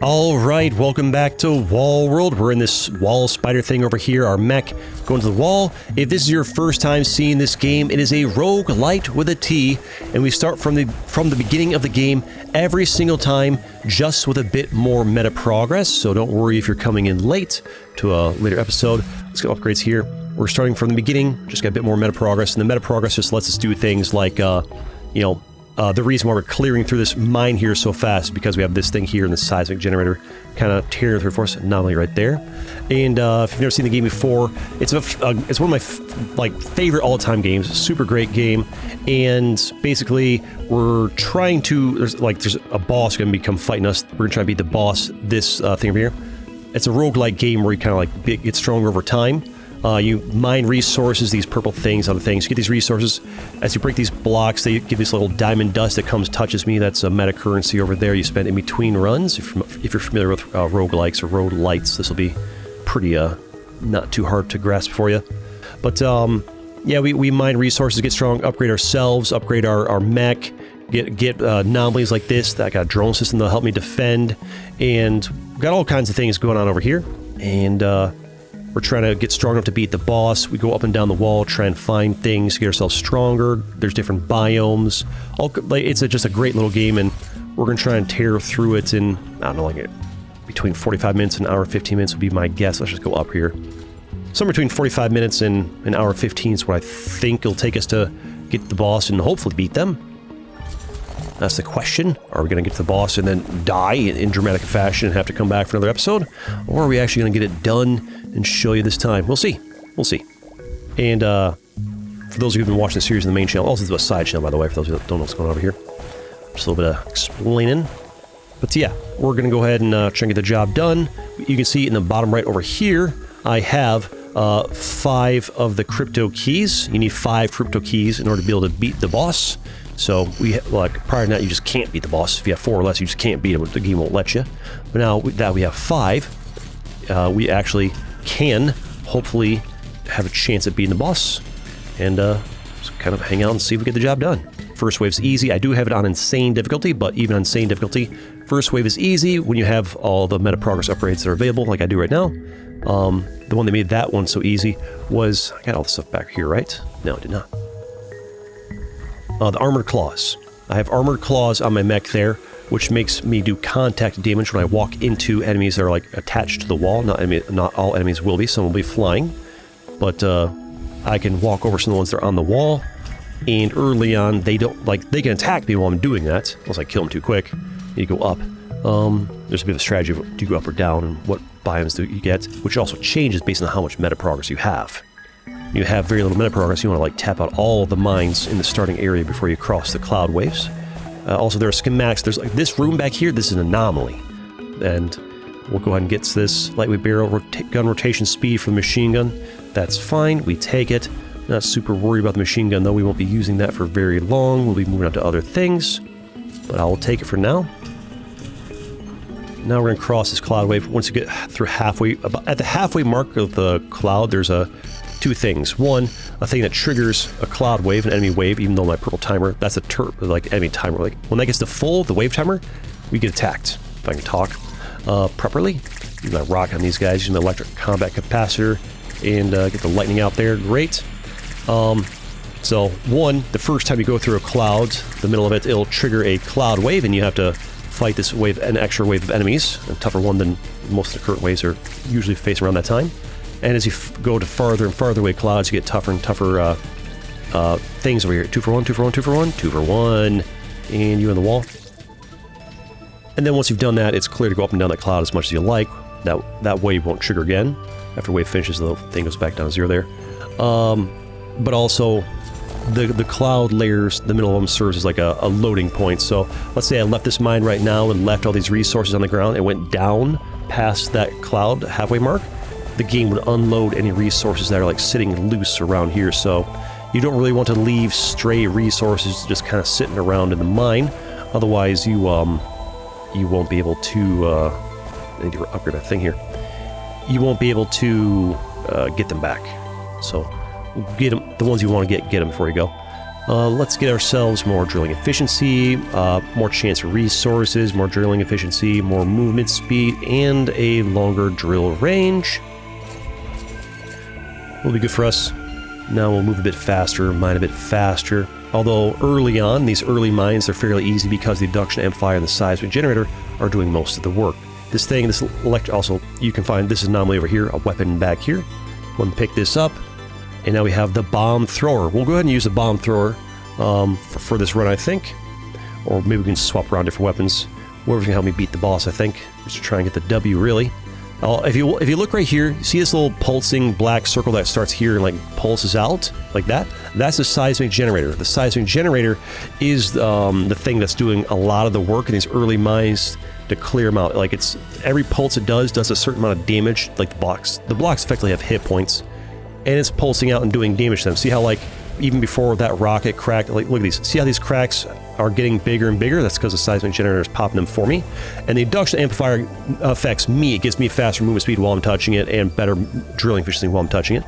All right, welcome back to Wall World. We're in this wall spider thing over here, our mech going to the wall. If this is your first time seeing this game, it is a roguelite with a T, and we start from the beginning of the game every single time, just with a bit more meta progress. So don't worry if you're coming in late to a later episode. Let's get upgrades here. We're starting from the beginning, just got a bit more meta progress, and the meta progress just lets us do things like, the reason why we're clearing through this mine here so fast is because we have this thing here in the seismic generator kind of tearing through for us, anomaly right there. And if you've never seen the game before, it's one of my favorite all-time games. Super great game. And basically, we're trying to there's a boss going to become fighting us. We're going to try to beat the boss. This thing over here. It's a roguelike game where you kind of get stronger over time. You mine resources, these purple things, other things. You get these resources. As you break these blocks, they give this little diamond dust that touches me. That's a meta currency over there you spend in between runs. If you're familiar with roguelikes or roguelites, this will be pretty not too hard to grasp for you. But yeah, we mine resources, get strong, upgrade ourselves, upgrade our mech, get anomalies like this. I got a drone system that'll help me defend, and got all kinds of things going on over here. And we're trying to get strong enough to beat the boss. We go up and down the wall, try and find things, get ourselves stronger. There's different biomes. It's just a great little game, and we're going to try and tear through it in, I don't know, between 45 minutes and an hour and 15 minutes would be my guess. Let's just go up here. Somewhere between 45 minutes and an hour and 15 is what I think it'll take us to get the boss and hopefully beat them. That's the question. Are we going to get to the boss and then die in dramatic fashion and have to come back for another episode? Or are we actually going to get it done and show you this time? We'll see. We'll see. And for those of you who've been watching the series on the main channel, also do a side channel, by the way, for those who don't know what's going on over here. Just a little bit of explaining. But yeah, we're going to go ahead and try and get the job done. You can see in the bottom right over here, I have 5 of the crypto keys. You need 5 crypto keys in order to be able to beat the boss. So prior to that, you just can't beat the boss. If you have 4 or less, you just can't beat him. The game won't let you. But now that we have 5, we actually can hopefully have a chance at beating the boss, and just kind of hang out and see if we get the job done. First wave's easy. I do have it on insane difficulty, but even on insane difficulty, first wave is easy when you have all the meta progress upgrades that are available, like I do right now. The one that made that one so easy was, I got all the stuff back here, right? No, I did not. The armored claws. I have armored claws on my mech there, which makes me do contact damage when I walk into enemies that are attached to the wall. Not all enemies will be. Some will be flying, but I can walk over some of the ones that are on the wall. And early on, they can attack me while I'm doing that, unless I kill them too quick. You go up. There's a bit of a strategy of do you go up or down and what biomes do you get, which also changes based on how much meta progress you have. You have very little meta progress, you want to tap out all the mines in the starting area before you cross the cloud waves. Also, there are schematics. There's this room back here. This is an anomaly, and we'll go ahead and get this lightweight barrel gun rotation speed for the machine gun. That's fine. We take it. Not super worried about the machine gun though. We won't be using that for very long. We'll be moving on to other things, but I will take it for now. Now we're going to cross this cloud wave. Once you get through halfway, at the halfway mark of the cloud, there's 2 things. One, a thing that triggers a cloud wave, an enemy wave, even though my purple timer, that's a enemy timer. When that gets to full, the wave timer, we get attacked. If I can talk properly. Use my rock on these guys, using the electric combat capacitor, and get the lightning out there. Great. So, one, the first time you go through a cloud, the middle of it, it'll trigger a cloud wave, and you have to fight this wave, an extra wave of enemies, a tougher one than most of the current waves are usually facing around that time. And as you go to farther and farther away clouds, you get tougher and tougher things over here. 2 for 1, 2 for 1, 2 for 1, 2 for 1, and you in the wall. And then once you've done that, it's clear to go up and down that cloud as much as you like. That wave won't trigger again. After wave finishes, the thing goes back down to 0 there. But also, the cloud layers, the middle of them serves as a loading point. So let's say I left this mine right now and left all these resources on the ground and went down past that cloud halfway mark. The game would unload any resources that are sitting loose around here, so you don't really want to leave stray resources just kind of sitting around in the mine. Otherwise, you won't be able to. I need to upgrade my thing here. You won't be able to get them back. So get them. The ones you want to get them before you go. Let's get ourselves more drilling efficiency, more chance for resources, more drilling efficiency, more movement speed, and a longer drill range. Will be good for us. Now we'll move a bit faster, mine a bit faster. Although early on, these early mines are fairly easy because the induction amplifier and the seismic generator are doing most of the work. This thing, this also, you can find this anomaly over here, a weapon back here. One pick this up, and now we have the bomb thrower. We'll go ahead and use the bomb thrower for this run, I think. Or maybe we can swap around different weapons. Whoever's gonna help me beat the boss, I think. Just to try and get the W, really. If you look right here, you see this little pulsing black circle that starts here and like pulses out like that? That's the seismic generator. The seismic generator is the thing that's doing a lot of the work in these early mines to clear them out. Like it's every pulse it does a certain amount of damage. Like the blocks effectively have hit points, and it's pulsing out and doing damage to them. See how like even before that rocket cracked, like look at these. See how these cracks are getting bigger and bigger? That's because the seismic generator is popping them for me. And the induction amplifier affects me. It gives me faster movement speed while I'm touching it and better drilling efficiency while I'm touching it.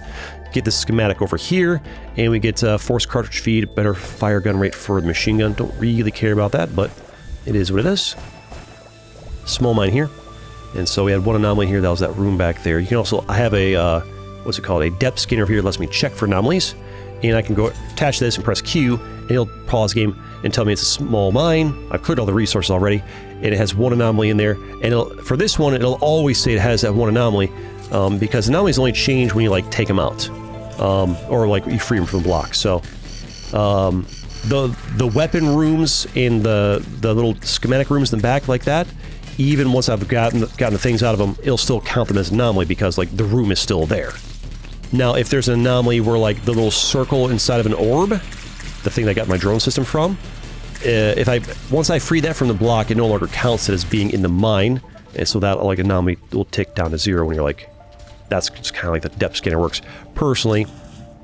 Get the schematic over here, and we get force cartridge feed, better fire gun rate for the machine gun. Don't really care about that, but it is what it is. Small mine here. And so we had one anomaly here. That was that room back there. You can also, I have a, what's it called? A depth scanner over here that lets me check for anomalies. And I can go attach this and press Q, and it'll pause the game and tell me it's a small mine. I've cleared all the resources already, and it has one anomaly in there. And for this one, it'll always say it has that one anomaly, because anomalies only change when you like take them out, or like you free them from the block. So the weapon rooms and the little schematic rooms in the back like that, even once I've gotten the things out of them, it'll still count them as an anomaly because like the room is still there. Now, if there's an anomaly where, like, the little circle inside of an orb, the thing that I got my drone system from, once I free that from the block, it no longer counts it as being in the mine, and so that, like, anomaly will tick down to 0 when you're like, that's just kind of like the depth scanner works. Personally,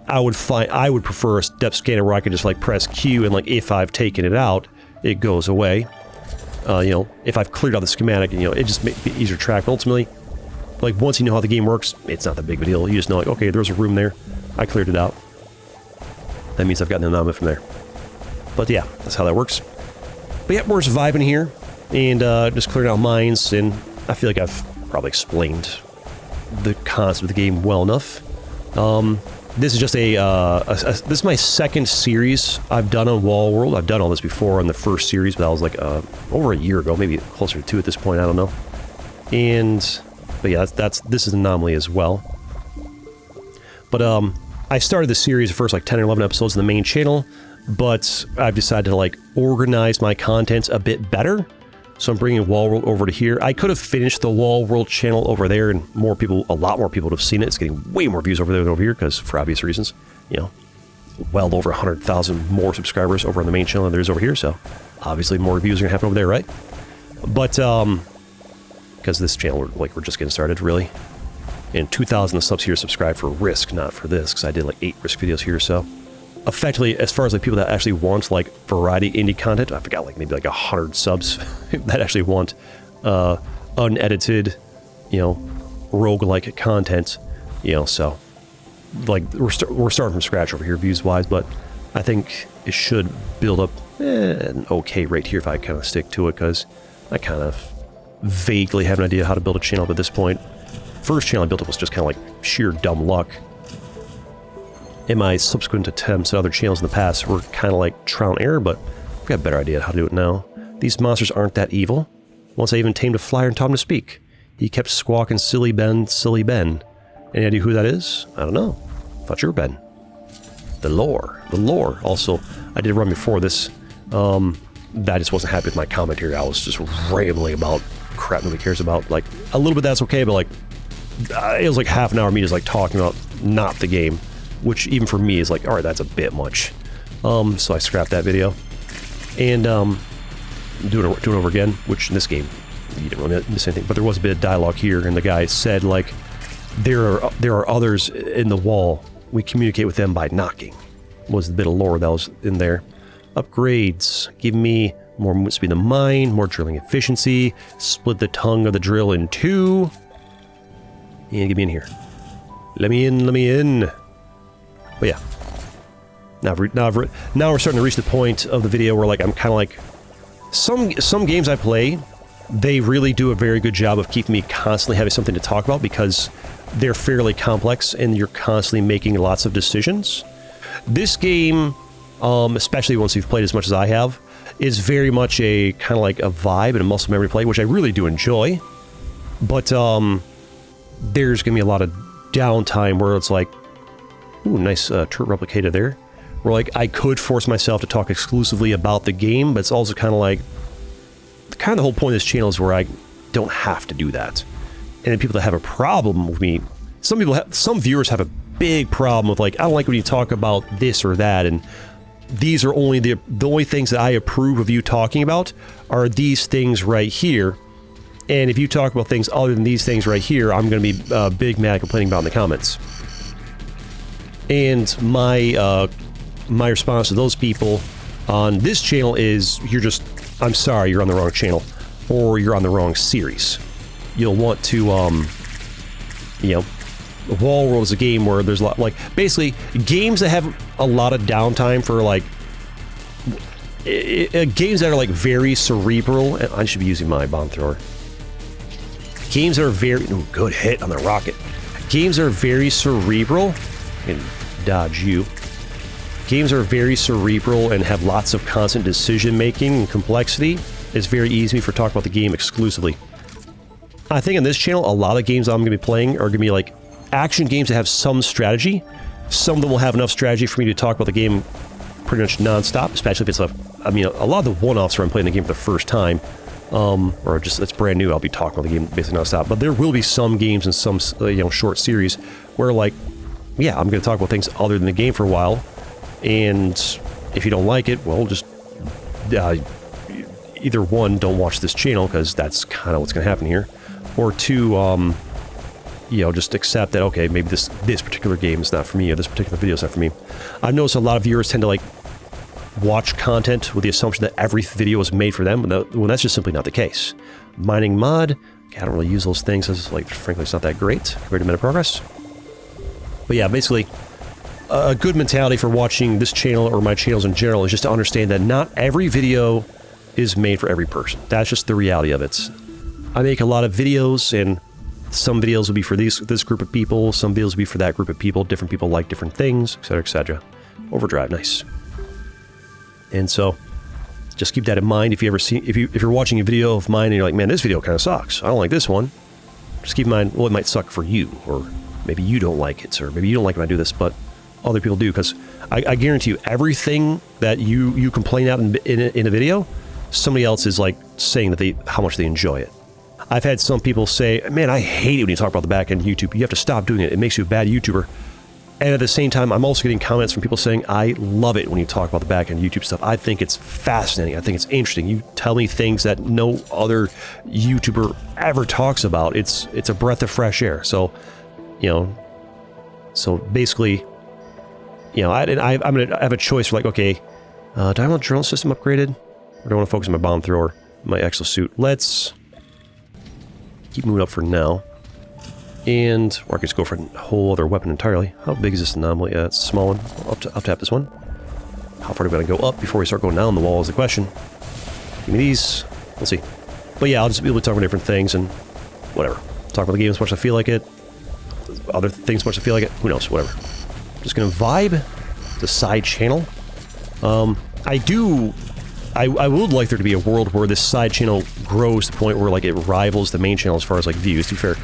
I would prefer a depth scanner where I could just, like, press Q, and, like, if I've taken it out, it goes away. You know, if I've cleared out the schematic, you know, it just makes it easier to track, but ultimately, like, once you know how the game works, it's not that big of a deal. You just know, like, okay, there's a room there. I cleared it out. That means I've gotten an anomaly from there. But yeah, that's how that works. But yeah, we're surviving here. And just clearing out mines. And I feel like I've probably explained the concept of the game well enough. This is just this is my second series I've done on Wall World. I've done all this before on the first series, but that was like over a year ago, maybe closer to 2 at this point, I don't know. But yeah, this is an anomaly as well. But I started the series, the first like 10 or 11 episodes in the main channel, but I've decided to like organize my contents a bit better. So I'm bringing Wall World over to here. I could have finished the Wall World channel over there, and a lot more people would have seen it. It's getting way more views over there than over here, because for obvious reasons, you know, well over 100,000 more subscribers over on the main channel than there is over here. So obviously more reviews are gonna happen over there, right? But because this channel, like, we're just getting started, really. And 2,000 subs here subscribe for Risk, not for this, because I did like 8 Risk videos here, so. Effectively, as far as like people that actually want like variety indie content, I forgot like maybe like 100 subs that actually want unedited, you know, roguelike content, you know, so. Like, we're starting from scratch over here, views-wise, but I think it should build up an okay rate here if I kind of stick to it, because I kind of vaguely have an idea how to build a channel at this point. First channel I built up was just kind of like sheer dumb luck. In my subsequent attempts at other channels in the past were kind of like trial and error, but I've got a better idea how to do it now. These monsters aren't that evil. Once I even tamed a flyer and taught him to speak. He kept squawking, "Silly Ben, silly Ben." Any idea who that is? I don't know. Thought you were Ben. The lore. The lore. Also, I did run before this. I just wasn't happy with my commentary. I was just rambling about crap nobody cares about. Like, a little bit that's okay, but like, it was like half an hour of me just like talking about not the game, which even for me is like, alright, that's a bit much. So I scrapped that video. And doing it over again, which in this game, you didn't really miss anything, but there was a bit of dialogue here, and the guy said, like, there are others in the wall. We communicate with them by knocking. Was the bit of lore that was in there. Upgrades. Give me more movement speed in the mine, more drilling efficiency, split the tongue of the drill in 2. And get me in here. Let me in, let me in. But yeah. Now we're starting to reach the point of the video where, like, I'm kind of like, some games I play, they really do a very good job of keeping me constantly having something to talk about because they're fairly complex and you're constantly making lots of decisions. This game, especially once you've played as much as I have, is very much a kind of like a vibe and a muscle memory play, which I really do enjoy. But there's going to be a lot of downtime where it's like, ooh, nice turret replicator there. Where, like, I could force myself to talk exclusively about the game, but it's also kind of like, kind of the whole point of this channel is where I don't have to do that. And then people that have a problem with me, some viewers have a big problem with, like, I don't like when you talk about this or that, and these are only the only things that I approve of you talking about are these things right here. And if you talk about things other than these things right here, I'm going to be big mad complaining about in the comments. And my response to those people on this channel is, I'm sorry, you're on the wrong channel, or you're on the wrong series. You'll want to, you know, Wall World is a game where there's a lot, like, basically, games that have a lot of downtime for, like, games that are, like, very cerebral. I should be using my bomb thrower. Games that are very, ooh, good hit on the rocket. Games that are very cerebral, and dodge you. Games are very cerebral and have lots of constant decision-making and complexity. It's very easy for talking about the game exclusively. I think on this channel, a lot of games I'm going to be playing are going to be like action games that have some strategy. Some of them will have enough strategy for me to talk about the game pretty much non-stop, especially if it's a lot of the one-offs where I'm playing the game for the first time, or just it's brand new, I'll be talking about the game basically non-stop. But there will be some games and some short series where, like, yeah, I'm going to talk about things other than the game for a while. And if you don't like it, well, just either one, don't watch this channel, because that's kind of what's going to happen here, or two, just accept that, okay, maybe this particular game is not for me, or this particular video is not for me. I've noticed a lot of viewers tend to, like, watch content with the assumption that every video is made for them, when that's just simply not the case. Mining mud, I don't really use those things, as, like, frankly, it's not that great compared to Meta Progress. But yeah, basically, a good mentality for watching this channel or my channels in general is just to understand that not every video is made for every person. That's just the reality of it. I make a lot of videos, and some videos will be for this group of people, some videos will be for that group of people, different people like different things, etc., etc. Overdrive, nice. And so, just keep that in mind. If you're watching a video of mine and you're like, man, this video kind of sucks, I don't like this one, just keep in mind, well, it might suck for you, or maybe you don't like it, or maybe you don't like when I do this, but other people do, because I guarantee you, everything that you complain out in a video, somebody else is, like, saying that how much they enjoy it. I've had some people say, man, I hate it when you talk about the back end of YouTube. You have to stop doing it. It makes you a bad YouTuber. And at the same time, I'm also getting comments from people saying, I love it when you talk about the back end YouTube stuff. I think it's fascinating. I think it's interesting. You tell me things that no other YouTuber ever talks about. It's a breath of fresh air. So, basically, I'm going to have a choice for, like, okay, do I want drone system upgraded? Or do I want to focus on my bomb thrower, my exosuit? Let's keep moving up for now. And, or I could just go for a whole other weapon entirely. How big is this anomaly? It's a small one. I'll tap this one. How far do we want to go up before we start going down the wall is the question. Give me these. We'll see. But yeah, I'll just be able to talk about different things and whatever. Talk about the game as much as I feel like it. Other things as much as I feel like it. Who knows? Whatever. Just gonna vibe the side channel. I would like there to be a world where this side channel grows to the point where, like, it rivals the main channel as far as, like, views. To be fair,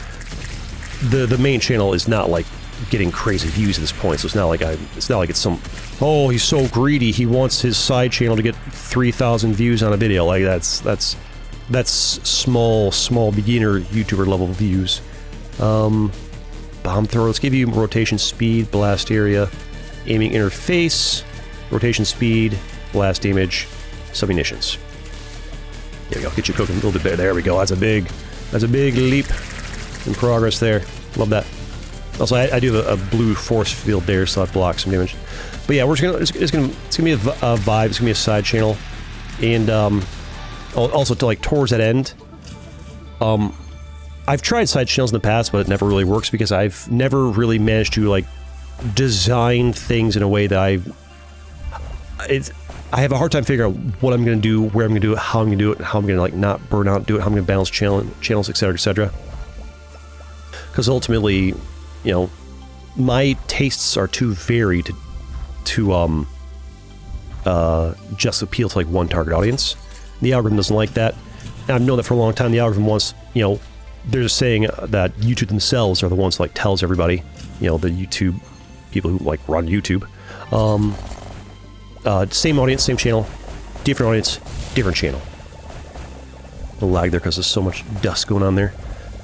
the main channel is not, like, getting crazy views at this point, so it's not like it's some, oh, he's so greedy, he wants his side channel to get 3,000 views on a video. Like, that's small beginner YouTuber level views. Bomb thrower, let's give you rotation speed, blast area, aiming interface, rotation speed, blast damage, submunitions. There we go, get you cooking a little bit better. There we go, that's a big leap in progress there. Love that. Also, I do have a blue force field there, so that blocks some damage. But yeah, it's gonna be a vibe. It's gonna be a side channel, and also to, like, towards that end, I've tried side channels in the past, but it never really works because I've never really managed to, like, design things in a way that I I have a hard time figuring out what I'm going to do, where I'm going to do it, how I'm going to do it, how I'm going to like not burn out, do it, how I'm going to balance channels, etc., etc. Because ultimately, you know, my tastes are too varied to just appeal to like one target audience. The algorithm doesn't like that. And I've known that for a long time. The algorithm wants, you know, they're just saying that YouTube themselves are the ones that like tells everybody, you know, the YouTube people who like run YouTube. Same audience, same channel, different audience, different channel. A lag there because there's so much dust going on there.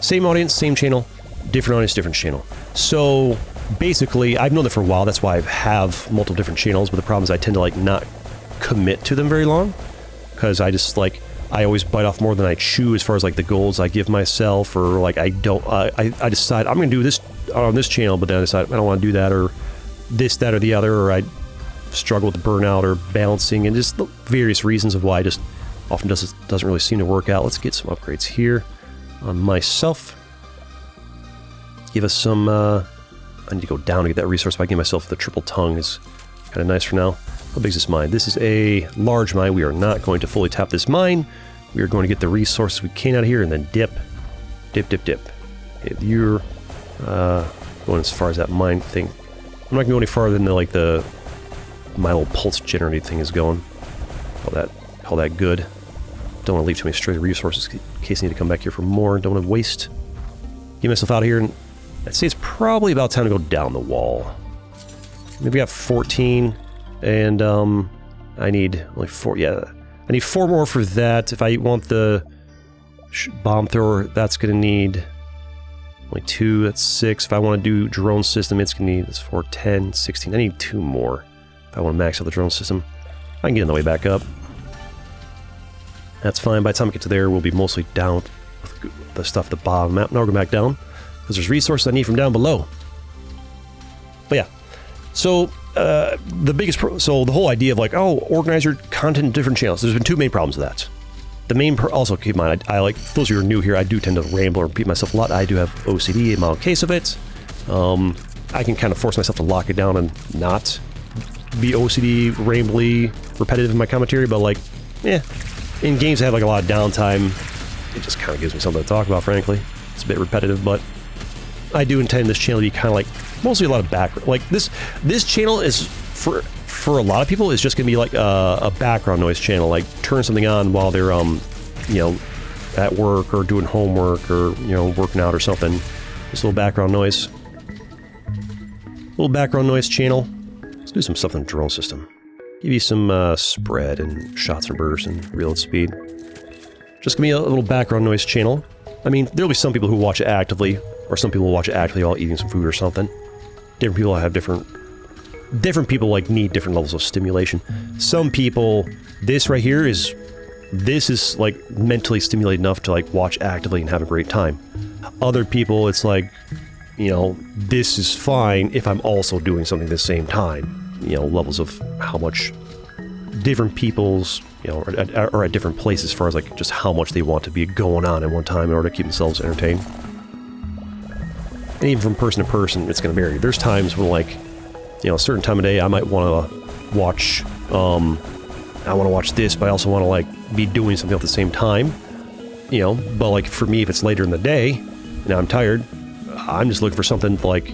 Same audience, same channel, different audience, different channel. So basically, I've known that for a while. That's why I have multiple different channels. But the problem is I tend to like not commit to them very long because I just like, I always bite off more than I chew as far as like the goals I give myself, or like I don't, I decide I'm going to do this on this channel, but then I decide I don't want to do that, or this, that, or the other, or I struggle with burnout or balancing, and just the various reasons of why I just often doesn't really seem to work out. Let's get some upgrades here on myself. Give us some, I need to go down to get that resource by giving myself the triple tongue is kind of nice for now. How big is this mine? This is a large mine. We are not going to fully tap this mine. We are going to get the resources we can out of here and then dip. Dip, dip, dip. Okay, you're going as far as that mine thing. I'm not going to go any farther than my little pulse generating thing is going. Call that good. Don't want to leave too many stray resources in case I need to come back here for more. Don't want to waste. Get myself out of here, and I'd say it's probably about time to go down the wall. Maybe we got 14, and I need only 4. Yeah, I need 4 more for that. If I want the bomb thrower, that's going to need only 2. That's 6. If I want to do drone system, it's going to need 4, 10, 16. I need 2 more if I want to max out the drone system. I can get on the way back up. That's fine. By the time I get to there, we'll be mostly down with the stuff at the bottom map. Now we're going back down because there's resources I need from down below. But yeah, so so the whole idea of like, oh, organize your content in different channels. There's been 2 main problems with that. The main also keep in mind, I like, those who are new here, I do tend to ramble or repeat myself a lot. I do have OCD, a mild case of it. I can kind of force myself to lock it down and not be OCD, rambly, repetitive in my commentary, but like, in games that have like a lot of downtime, it just kind of gives me something to talk about, frankly. It's a bit repetitive, but I do intend this channel to be kind of like mostly a lot of background. Like this channel is for a lot of people is just gonna be like a background noise channel. Like turn something on while they're you know, at work or doing homework or, you know, working out or something. Just a little background noise. Little background noise channel. Let's do some stuff in the drone system. Give you some spread and shots and bursts and reload speed. Just give me a little background noise channel. I mean, there'll be some people who watch it actively, or some people will watch it actively while eating some food or something. Different people have different people like need different levels of stimulation. Some people, this right here is like mentally stimulated enough to like watch actively and have a great time. Other people, it's like, you know, this is fine if I'm also doing something at the same time. You know, levels of how much different people's, you know, are at different places as far as like just how much they want to be going on at one time in order to keep themselves entertained. And even from person to person, it's going to vary. There's times when, like, you know, a certain time of day, I might want to watch, I want to watch this, but I also want to, like, be doing something at the same time, you know, but, like, for me, if it's later in the day, and I'm tired, I'm just looking for something, like,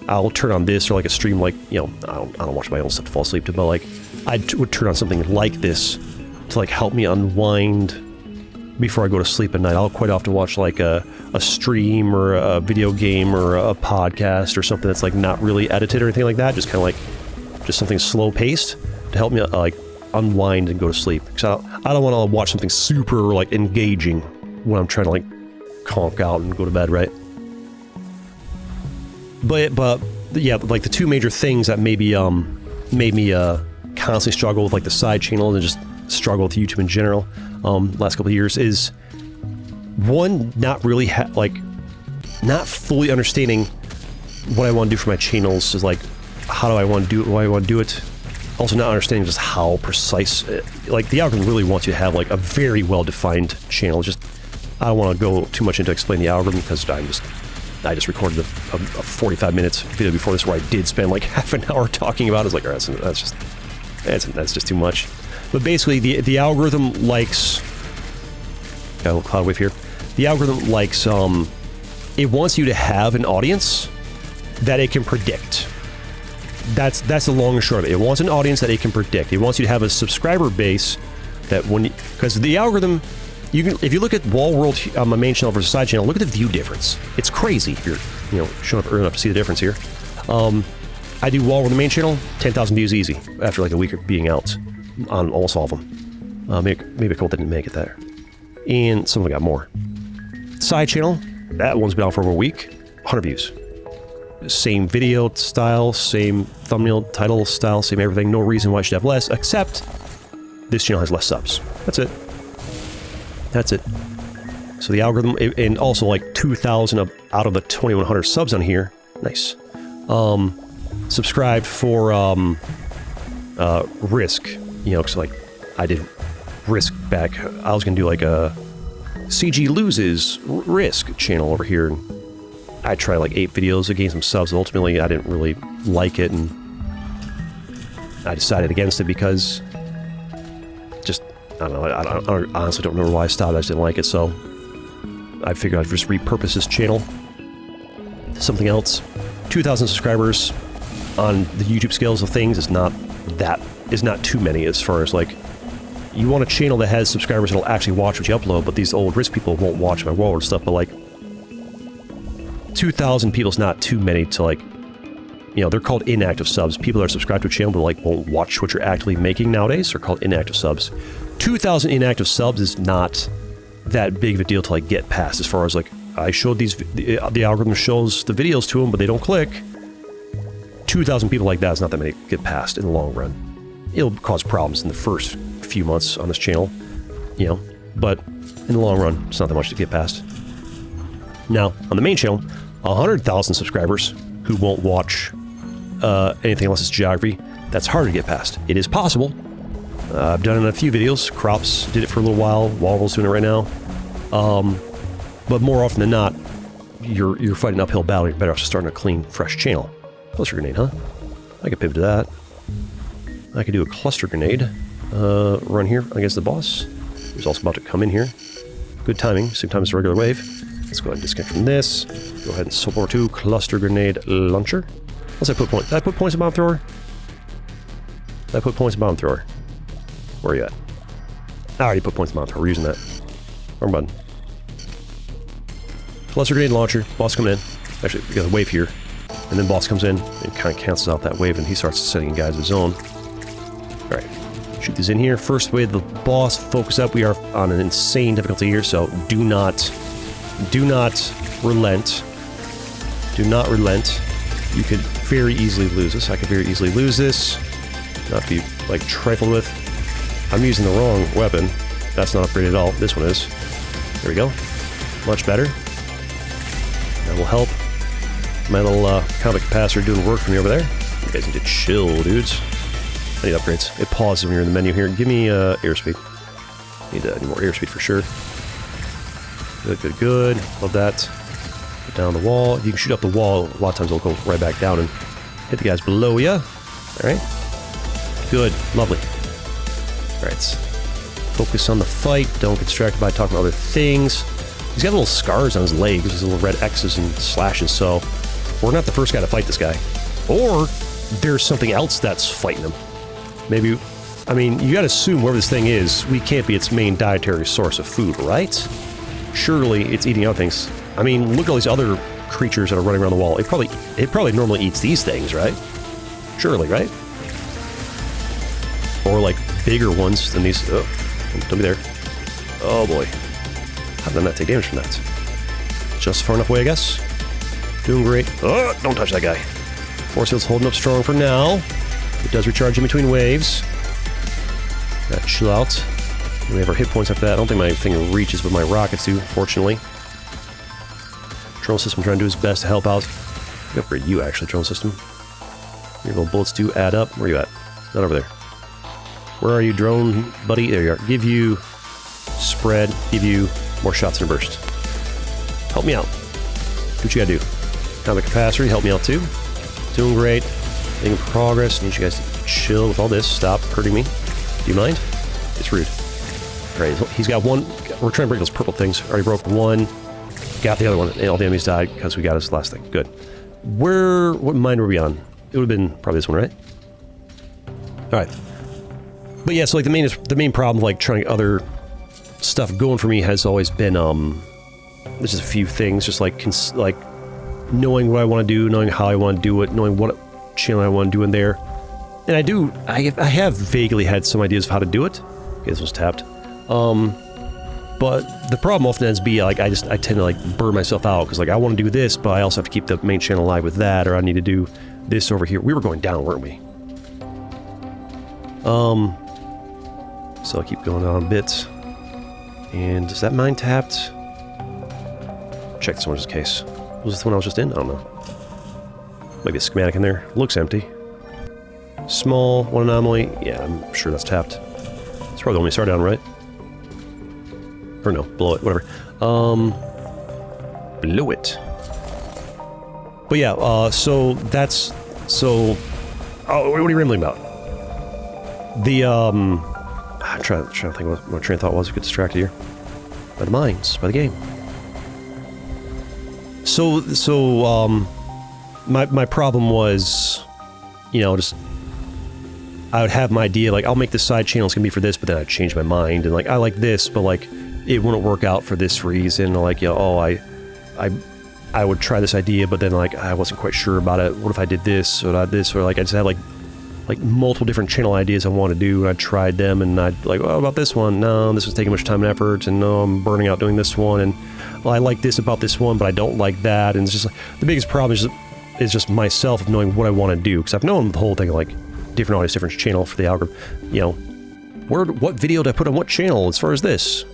I'll turn on this, or, like, a stream, like, you know, I don't watch my own stuff to fall asleep to, but, like, I would turn on something like this to, like, help me unwind before I go to sleep at night. I'll quite often watch like a stream or a video game or a podcast or something that's like not really edited or anything like that. Just kind of like, just something slow paced to help me like unwind and go to sleep. Because I don't want to watch something super like engaging when I'm trying to like conk out and go to bed, right? But yeah, like the 2 major things that maybe made me constantly struggle with like the side channel and just struggle with YouTube in general last couple of years is, one, not really not fully understanding what I want to do for my channels. Is like, how do I want to do it, why I want to do it. Also not understanding just how precise, like the algorithm really wants you to have like a very well-defined channel. Just, I don't want to go too much into explaining the algorithm because I just recorded a 45 minutes video before this where I did spend like half an hour talking about it. I was like, all right, that's That's just too much. But basically, the algorithm likes... Got a little cloud wave here. The algorithm likes... it wants you to have an audience that it can predict. That's the long and short of it. It wants an audience that it can predict. It wants you to have a subscriber base that when... Because the algorithm... if you look at Wall World on my main channel versus side channel, look at the view difference. It's crazy if you're, showing up early enough to see the difference here. I do Wall World on the main channel, 10,000 views easy after like a week of being out on almost all of them. Maybe a couple didn't make it there. And some of them got more. Side channel, that one's been out for over a week, 100 views. Same video style, same thumbnail title style, same everything. No reason why it should have less, except this channel has less subs. That's it. That's it. So the algorithm, and also like 2,000 out of the 2,100 subs on here. Nice. Subscribed for Risk. Because like I did Risk back. I was gonna do like a CG Loses Risk channel over here. And I tried like 8 videos to gain some subs. Ultimately, I didn't really like it, and I decided against it because just I don't know. I honestly don't remember why I stopped. I just didn't like it, so I figured I'd just repurpose this channel to something else. 2,000 subscribers on the YouTube scales of things is not too many as far as like you want a channel that has subscribers that'll actually watch what you upload, but these old Risk people won't watch my Wall World stuff, but like 2,000 people is not too many to like, they're called inactive subs. People that are subscribed to a channel but like won't watch what you're actively making nowadays are called inactive subs. 2,000 inactive subs is not that big of a deal to like get past as far as like I showed the algorithm shows the videos to them, but they don't click. 2,000 people like that is not that many to get past in the long run. It'll cause problems in the first few months on this channel, but in the long run, it's not that much to get past. Now, on the main channel, 100,000 subscribers who won't watch anything unless it's geography, that's hard to get past. It is possible. I've done it in a few videos. Crops did it for a little while. Wallworld's doing it right now. But more often than not, you're fighting an uphill battle. You're better off just starting a clean, fresh channel. Cluster grenade, huh? I could pivot to that. I could do a cluster grenade. Run here against the boss. He's also about to come in here. Good timing. Same time as the regular wave. Let's go ahead and disconnect from this. Go ahead and swap over to cluster grenade launcher. Unless I put points. Did I put points in bomb thrower? Did I put points in bomb thrower? Where are you at? I already put points in bomb thrower. We're using that. Wrong button. Cluster grenade launcher. Boss coming in. Actually, we got a wave here. And then boss comes in and kind of cancels out that wave, and he starts sending guys his own. Alright. Shoot these in here. First wave, the boss. Focus up. We are on an insane difficulty here, so do not relent. Do not relent. You could very easily lose this. I could very easily lose this. Not to be, like, trifled with. I'm using the wrong weapon. That's not upgraded at all. This one is. There we go. Much better. That will help. My little comic capacitor doing work for me over there. You guys need to chill, dudes. I need upgrades. It pauses when you're in the menu here. Give me airspeed. Need more airspeed for sure. Good, good, good. Love that. Get down the wall. You can shoot up the wall. A lot of times it'll go right back down and hit the guys below you. Alright. Good. Lovely. Alright. Focus on the fight. Don't get distracted by talking about other things. He's got little scars on his legs. There's little red X's and slashes, so we're not the first guy to fight this guy. Or there's something else that's fighting him. Maybe... I mean, you gotta assume wherever this thing is, we can't be its main dietary source of food, right? Surely it's eating other things. I mean, look at all these other creatures that are running around the wall. It probably normally eats these things, right? Surely, right? Or like bigger ones than these. Oh, don't be there. Oh boy. How did I not take damage from that? Just far enough away, I guess. Doing great. Oh, don't touch that guy. Force field's holding up strong for now. It does recharge in between waves. Gotta chill out. We have our hit points after that. I don't think my thing reaches, but my rockets do, fortunately. Drone system trying to do his best to help out. Good for you, actually, drone system. Your little bullets do add up. Where are you at? Not over there. Where are you, drone buddy? There you are. Give you spread. Give you more shots in a burst. Help me out. Do what you gotta do. Comic capacity, help me out too. Doing great. Making progress. Need you guys to chill with all this. Stop hurting me. Do you mind? It's rude. All right, he's got one. We're trying to break those purple things. Already broke one. Got the other one. And all the enemies died because we got his last thing. Good. What mine were we on? It would have been probably this one, right? All right. But yeah, so like the main problem, like trying other stuff going for me has always been there's just a few things, just like knowing what I want to do, knowing how I want to do it, knowing what channel I want to do in there. And I have vaguely had some ideas of how to do it. Okay, this was tapped. But the problem often ends be like I tend to like burn myself out because like I want to do this, but I also have to keep the main channel alive with that, or I need to do this over here. We were going down, weren't we? So I'll keep going down a bit. And is that mine tapped? Check this one just in case. Was this the one I was just in? I don't know. Maybe a schematic in there. Looks empty. Small, one anomaly. Yeah, I'm sure that's tapped. It's probably the one we started on, right? Or no, below it, whatever. Below it. But yeah, so that's... So... Oh, what are you rambling about? The, I'm trying to think what my train of thought was. I get distracted here. By the mines, by the game. So, my problem was, you know, just... I would have my idea, like, I'll make this side channel, it's gonna be for this, but then I'd change my mind, and like, I like this, but like, it wouldn't work out for this reason, or like, you know, oh, I would try this idea, but then like, I wasn't quite sure about it. What if I did this, or not this, or like, I just had like multiple different channel ideas I want to do, and I tried them, and I'd like, oh, about this one, no, this was taking much time and effort, and no, I'm burning out doing this one, and well, I like this about this one, but I don't like that, and it's just like, the biggest problem is just myself of knowing what I want to do, because I've known the whole thing, like, different audience, different channel for the algorithm, you know, what video did I put on what channel as far as this?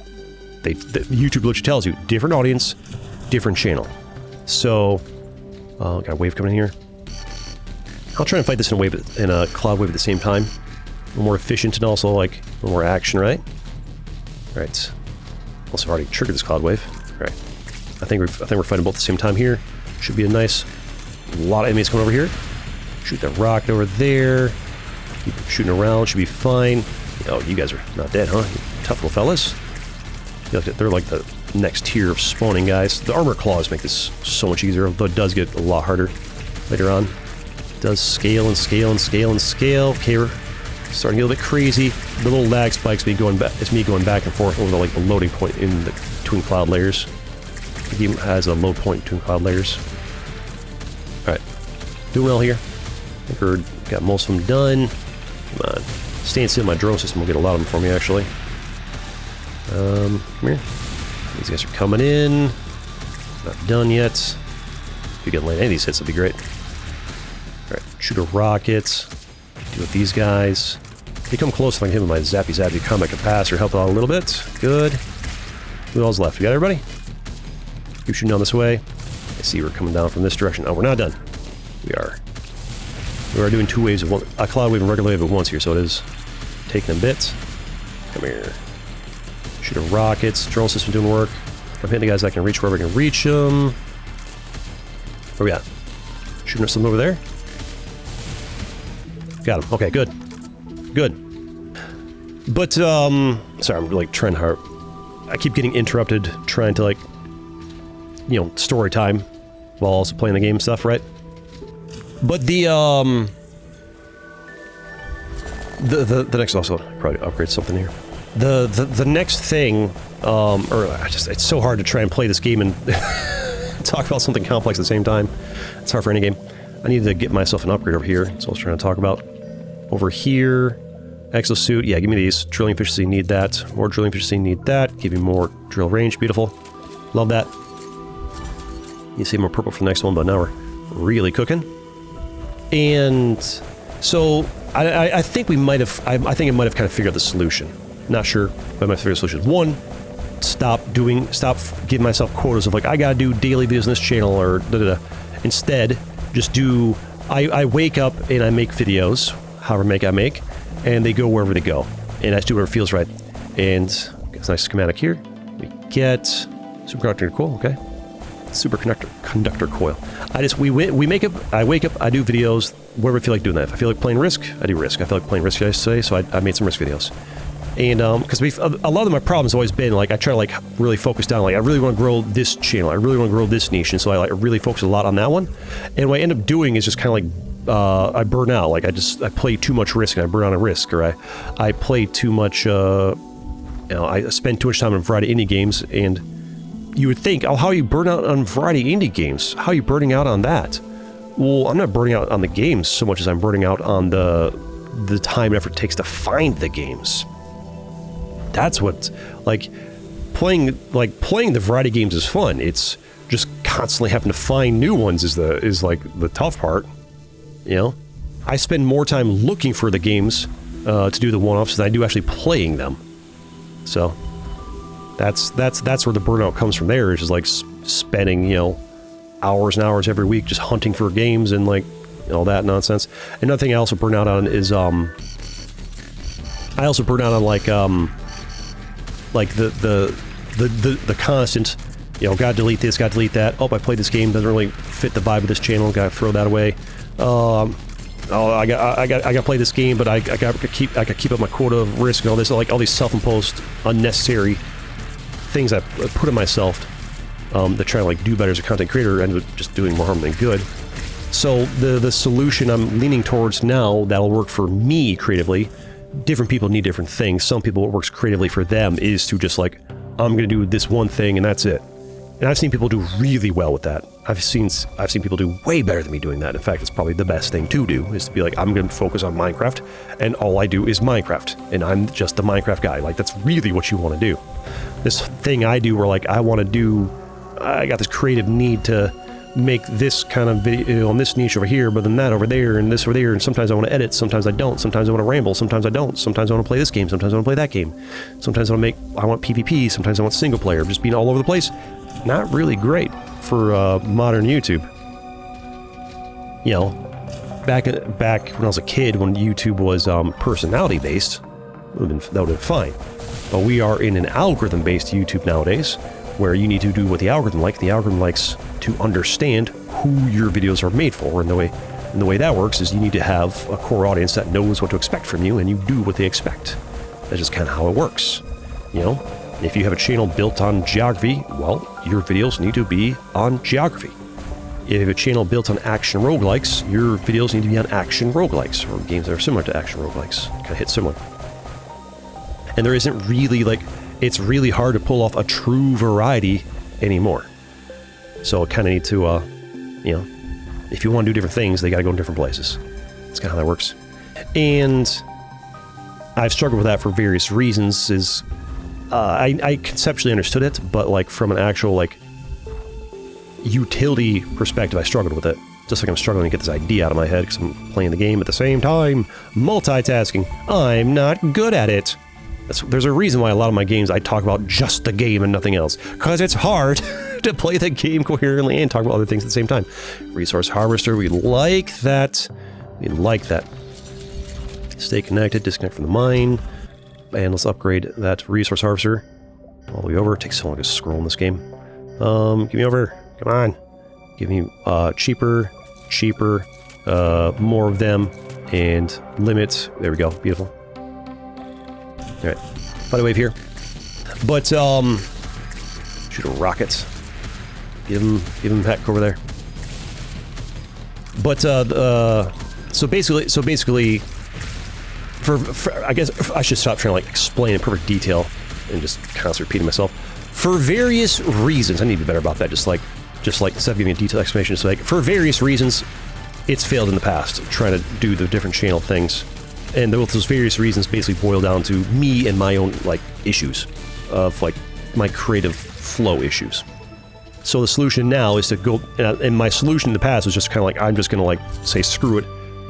YouTube literally tells you, different audience, different channel. So, got a wave coming in here. I'll try and fight this in a cloud wave at the same time. A little more efficient and also like a little more action, right? Right. Also already triggered this cloud wave. Right. I think we're fighting both at the same time here. Should be a nice lot of enemies coming over here. Shoot that rocket over there. Keep shooting around. Should be fine. Oh, you guys are not dead, huh? Tough little fellas. They're like the next tier of spawning guys. The armor claws make this so much easier, though it does get a lot harder later on. It does scale and scale and scale and scale. Okay, we're starting to get a little bit crazy. The little lag spikes me going back. It's me going back and forth over the loading point in between cloud layers. The game has a load point between cloud layers. All right, doing well here. I think we're got most of them done. Come on, staying still. My drone system will get a lot of them for me actually. Come here. These guys are coming in. Not done yet. If we can land any of these hits, that'd be great. Alright, shoot a rocket. Do with these guys. If you come close, I can hit with my zappy combat capacitor. Help out a little bit. Good. Who else left? We got everybody? Keep shooting down this way. I see we're coming down from this direction. Oh, we're not done. We are. We are doing two waves of one. A cloud wave and regular wave at once here, so it is taking a bit. Come here. Shooting rockets, drone system doing work. I'm hitting the guys I can reach wherever I can reach them. Where we at? Shooting at something over there? Got him. Okay, good. Good. But, sorry, I'm like trying hard. I keep getting interrupted trying to like, you know, story time while also playing the game stuff, right? But the next also probably upgrade something here. The next thing, it's so hard to try and play this game and talk about something complex at the same time. It's hard for any game. I need to get myself an upgrade over here. That's what I was trying to talk about. Over here, exosuit. Yeah, give me these. Drilling efficiency, need that. More drilling efficiency, need that. Give me more drill range. Beautiful. Love that. You see more purple for the next one, but now we're really cooking. And so I think we might have. I think I might have kind of figured out the solution. Not sure, but I might figure out the solution. One, stop giving myself quotas of like, I gotta do daily videos on this channel or da-da-da. Instead, just do, I wake up and I make videos, however I make, and they go wherever they go. And I just do whatever feels right. And it's a nice schematic here. We get superconductor, cool, okay. Superconductor coil. We make up. I wake up. I do videos wherever I feel like doing that. If I feel like playing Risk, I do Risk. I feel like playing Risk yesterday, so I made some Risk videos. And because a lot of my problems have always been like I try to like really focus down. Like I really want to grow this channel. I really want to grow this niche, and so I like really focus a lot on that one. And what I end up doing is just kind of like I burn out. Like I play too much Risk and I burn out on Risk, or I play too much. I spend too much time on variety indie games, and you would think, oh, how are you burning out on variety indie games? How are you burning out on that? Well, I'm not burning out on the games so much as I'm burning out on the time and effort it takes to find the games. That's what, like, playing the variety games is fun. It's just constantly having to find new ones is like the tough part. You know, I spend more time looking for the games to do the one-offs than I do actually playing them. So that's where the burnout comes from. There is just like spending, you know, hours and hours every week just hunting for games and like all that nonsense. Another thing I also burn out on is I also burn out on like the constant, you know, gotta delete this, gotta delete that. Oh, I played this game, doesn't really fit the vibe of this channel, gotta throw that away. Oh, I got to play this game, but I got to keep up my quota of Risk and all this, like all these self-imposed unnecessary things I put on myself to try to like do better as a content creator, and just doing more harm than good. So the solution I'm leaning towards now that'll work for me creatively. Different people need different things. Some people, what works creatively for them is to just like, I'm going to do this one thing and that's it. And I've seen people do really well with that. I've seen people do way better than me doing that. In fact, it's probably the best thing to do, is to be like, I'm going to focus on Minecraft, and all I do is Minecraft, and I'm just the Minecraft guy. Like, that's really what you want to do. This thing I do where, like, I got this creative need to make this kind of video on this niche over here, but then that over there, and this over there, and sometimes I want to edit, sometimes I don't, sometimes I want to ramble, sometimes I don't, sometimes I want to play this game, sometimes I want to play that game, sometimes I want PvP, sometimes I want single player, just being all over the place. Not really great for modern YouTube. You know, back when I was a kid, when YouTube was personality based, that would have been fine. But we are in an algorithm based YouTube nowadays, where you need to do what the algorithm likes. The algorithm likes to understand who your videos are made for, and the way that works is you need to have a core audience that knows what to expect from you, and you do what they expect. That's just kind of how it works, you know. If you have a channel built on geography, well, your videos need to be on geography. If you have a channel built on action roguelikes, your videos need to be on action roguelikes, or games that are similar to action roguelikes, kind of hit similar. And there isn't really, like, it's really hard to pull off a true variety anymore. So I kind of need to, you know, if you want to do different things, they got to go in different places. That's kind of how that works. And I've struggled with that for various reasons. I conceptually understood it, but like from an actual like utility perspective, I struggled with it. Just like I'm struggling to get this idea out of my head because I'm playing the game at the same time. Multitasking. I'm not good at it. There's a reason why a lot of my games I talk about just the game and nothing else. Because it's hard to play the game coherently and talk about other things at the same time. Resource harvester, we like that. We like that. Stay connected, disconnect from the mine. And let's upgrade that resource harvester all the way over. It takes so long to scroll in this game. Give me over. Come on. Give me cheaper, more of them, and limit. There we go. Beautiful. All right. Fight a wave here. But shoot a rocket. Give him heck over there. But so basically. I guess I should stop trying to like explain in perfect detail and just constantly repeating myself. For various reasons, I need to be better about that. Just like instead of giving a detailed explanation, it's like for various reasons, it's failed in the past trying to do the different channel things, and those various reasons basically boil down to me and my own like issues of like my creative flow issues. So the solution now is to go, and my solution in the past was just kind of like I'm just gonna like say screw it.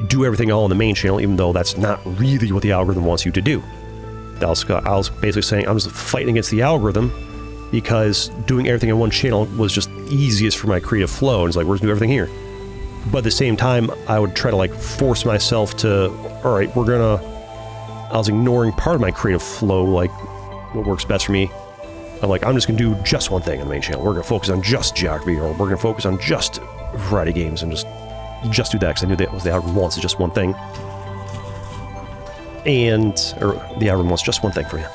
Do everything all on the main channel, even though that's not really what the algorithm wants you to do. I was basically saying I'm just fighting against the algorithm because doing everything on one channel was just easiest for my creative flow, and it's like, we're gonna do everything here. But at the same time, I would try to like force myself to, all right, I was ignoring part of my creative flow, like what works best for me, I'm like, I'm just going to do just one thing on the main channel. We're going to focus on just geography, or we're going to focus on just variety games and just do that, because I knew that was the algorithm wants is just one thing. Or the algorithm wants just one thing for you.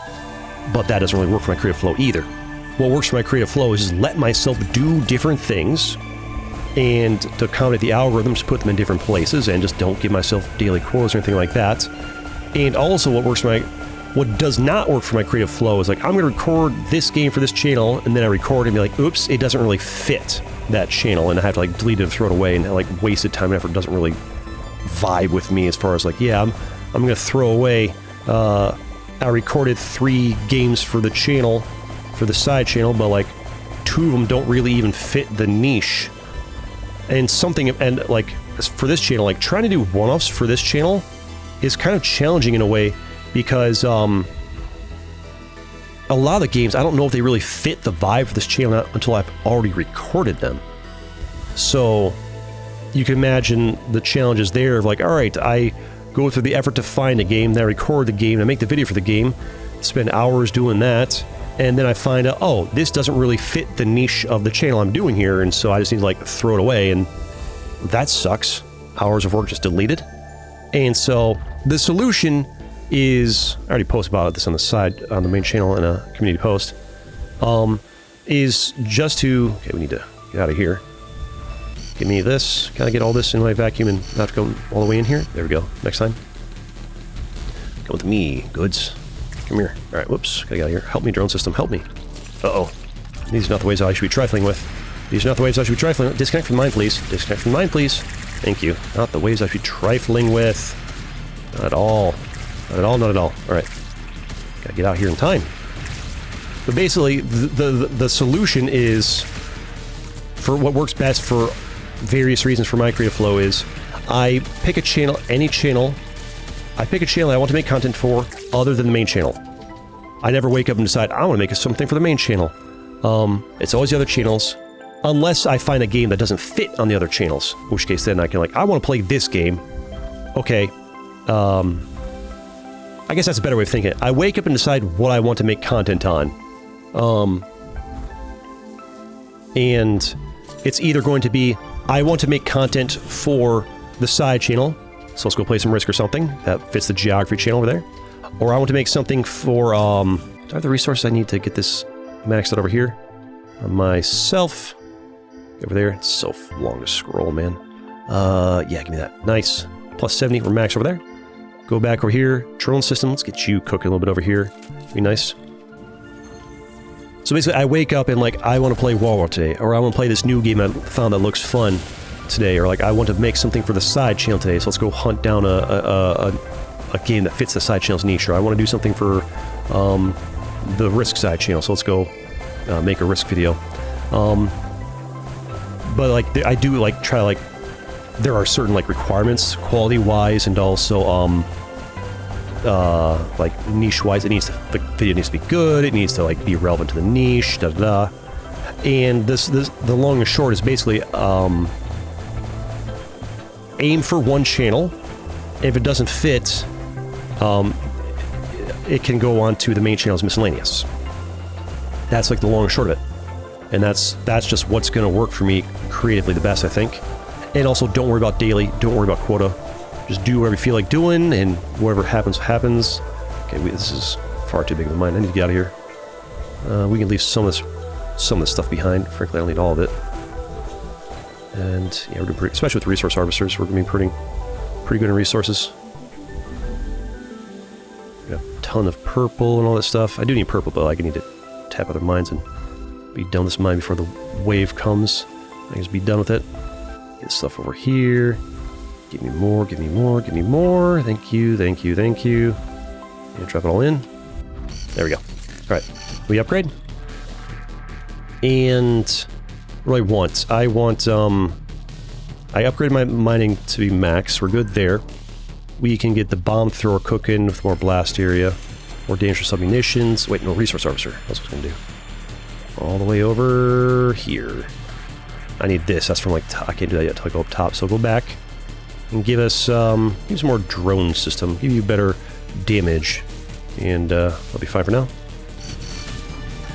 But that doesn't really work for my creative flow either. What works for my creative flow is just let myself do different things, and to accommodate the algorithms, put them in different places, and just don't give myself daily quotas or anything like that. And also what does not work for my creative flow is like, I'm going to record this game for this channel, and then I record and be like, oops, it doesn't really fit that channel, and I have to like delete it and throw it away, and like wasted time and effort doesn't really vibe with me as far as like, yeah, I'm going to throw away, I recorded 3 games for the channel, for the side channel, but like 2 of them don't really even fit the niche. And like for this channel, like trying to do one-offs for this channel is kind of challenging in a way, because a lot of the games, I don't know if they really fit the vibe for this channel until I've already recorded them. So you can imagine the challenges there of like, all right, I go through the effort to find a game, then I record the game, I make the video for the game, spend hours doing that, and then I find out, oh, this doesn't really fit the niche of the channel I'm doing here, and so I just need to like throw it away, and that sucks. Hours of work just deleted. And so the solution is, I already posted about this on the side, on the main channel in a community post, is just to, okay, we need to get out of here. Give me this, can I get all this in my vacuum and not go all the way in here? There we go, next time. Come with me, goods. Come here. Alright, whoops, gotta get out of here. Help me, drone system, help me. Uh-oh. These are not the ways I should be trifling with. These are not the ways I should be trifling with. Disconnect from mine, please. Disconnect from mine, please. Thank you. Not the ways I should be trifling with. Not at all. Not at all, not at all. Alright. Gotta get out here in time. But basically, the solution is, for what works best for various reasons for my creative flow, is I pick a channel, any channel. I pick a channel I want to make content for other than the main channel. I never wake up and decide, I want to make something for the main channel. It's always the other channels. Unless I find a game that doesn't fit on the other channels. In which case then I can like, I want to play this game. Okay. I guess that's a better way of thinking. I wake up and decide what I want to make content on. And it's either going to be, I want to make content for the side channel, so let's go play some Risk or something that fits the geography channel over there. Or I want to make something for, do I have the resources I need to get this maxed out over here? Myself. Over there. It's so long to scroll, man. Yeah, give me that. Nice. Plus 70 for max over there. Go back over here. Drone system. Let's get you cooking a little bit over here. Be nice. So basically, I wake up and like, I want to play Wall World today, or I want to play this new game I found that looks fun today, or like, I want to make something for the side channel today, so let's go hunt down a game that fits the side channel's niche, or I want to do something for the Risk side channel, so let's go make a Risk video. But like, I do like try like, there are certain like requirements quality-wise, and also like niche-wise. The video needs to be good. It needs to like be relevant to the niche. Da da da. And the long and short is basically aim for one channel. If it doesn't fit, it can go on to the main channel's miscellaneous. That's like the long and short of it. And that's just what's going to work for me creatively the best, I think. And also, don't worry about daily. Don't worry about quota. Just do whatever you feel like doing, and whatever happens, happens. Okay, this is far too big of a mind. I need to get out of here. We can leave some of this stuff behind. Frankly, I don't need all of it. And yeah, we're doing especially with the resource harvesters, we're going to be pretty good in resources. We got a ton of purple and all that stuff. I do need purple, but I need to tap other mines and be done with this mine before the wave comes. I can just be done with it. Get stuff over here. Give me more, give me more, give me more. Thank you, thank you, thank you. Yeah, drop it all in. There we go. Alright, we upgrade. And what do I want? I upgraded my mining to be max. We're good there. We can get the bomb thrower cooking with more blast area, more dangerous submunitions. Wait, no, resource harvester. That's what I was going to do. All the way over here. I need this. That's from like, I can't do that yet until I go up top. So go back and give us more drone system. Give you better damage. And that'll be fine for now.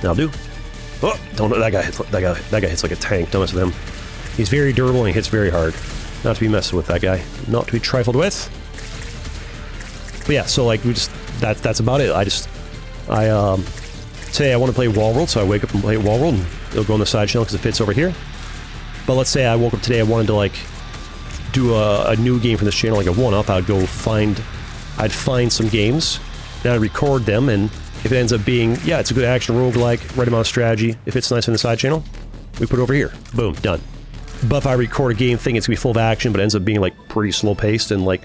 That'll do. Oh, don't that guy hits like a tank. Don't mess with him. He's very durable and he hits very hard. Not to be messed with, that guy. Not to be trifled with. But yeah, so like that's about it. Today I want to play Wall World, so I wake up and play Wall World, and it'll go on the side channel because it fits over here. But let's say I woke up today, I wanted to like do a new game for this channel, like a one-off. I'd find some games, and I'd record them, and if it ends up being, yeah, it's a good action roguelike, right amount of strategy, if it's nice on the side channel, we put it over here. Boom, done. But if I record a game thinking it's gonna be full of action, but it ends up being like pretty slow-paced and like,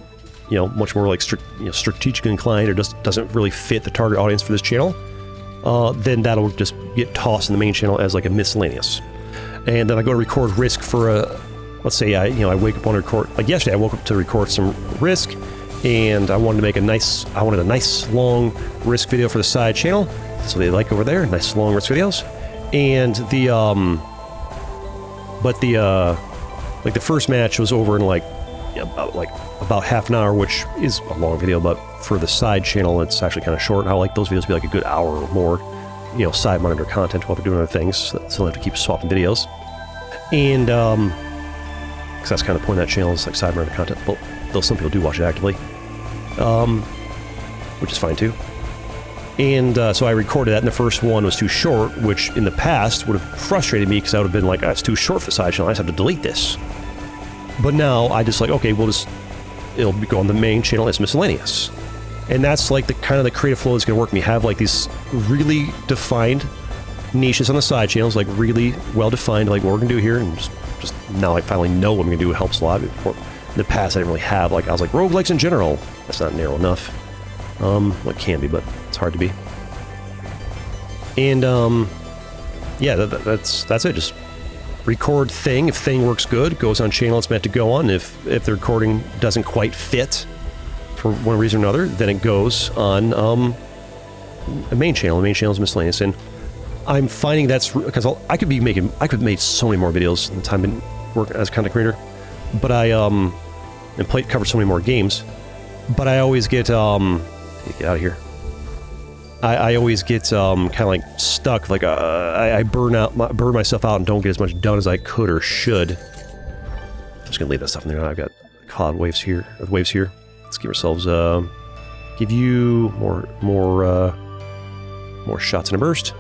you know, much more like strategically inclined, or just doesn't really fit the target audience for this channel, then that'll just get tossed in the main channel as like a miscellaneous. And then I go to record Risk for a, let's say I wake up on to record, like yesterday I woke up to record some Risk, and I wanted to make a nice long Risk video for the side channel, so they like over there, nice long Risk videos. And like the first match was over in like about half an hour, which is a long video, but for the side channel it's actually kind of short. I like those videos to be like a good hour or more, you know, side monitor content while they're doing other things, so they have to keep swapping videos. And because that's kind of the point of that channel, is like side monitor content. But though some people do watch it actively, which is fine too. And so I recorded that, and the first one was too short, which in the past would have frustrated me because I would have been like, oh, it's too short for the side channel, I just have to delete this. But now I just like, okay, it'll go on the main channel as miscellaneous. And that's like the kind of the creative flow that's going to work. We have like these really defined niches on the side channels, like really well defined, like what we're going to do here, and just now I finally know what I'm going to do. It helps a lot. Before, in the past I didn't really have, like I was like, roguelikes in general. That's not narrow enough. Well, it can be, but it's hard to be. And yeah, that's it. Just record thing. If thing works good, goes on channel it's meant to go on. If the recording doesn't quite fit for one reason or another, then it goes on a main channel. The main channel is miscellaneous, and I'm finding that's because I could have made so many more videos in the time I've been working as a content creator, but I covered so many more games, but I always get get out of here. I always get kind of like stuck, like I burn myself out and don't get as much done as I could or should. I'm just gonna leave that stuff in there. I've got cloud waves here. Let's give ourselves give you more shots in a burst.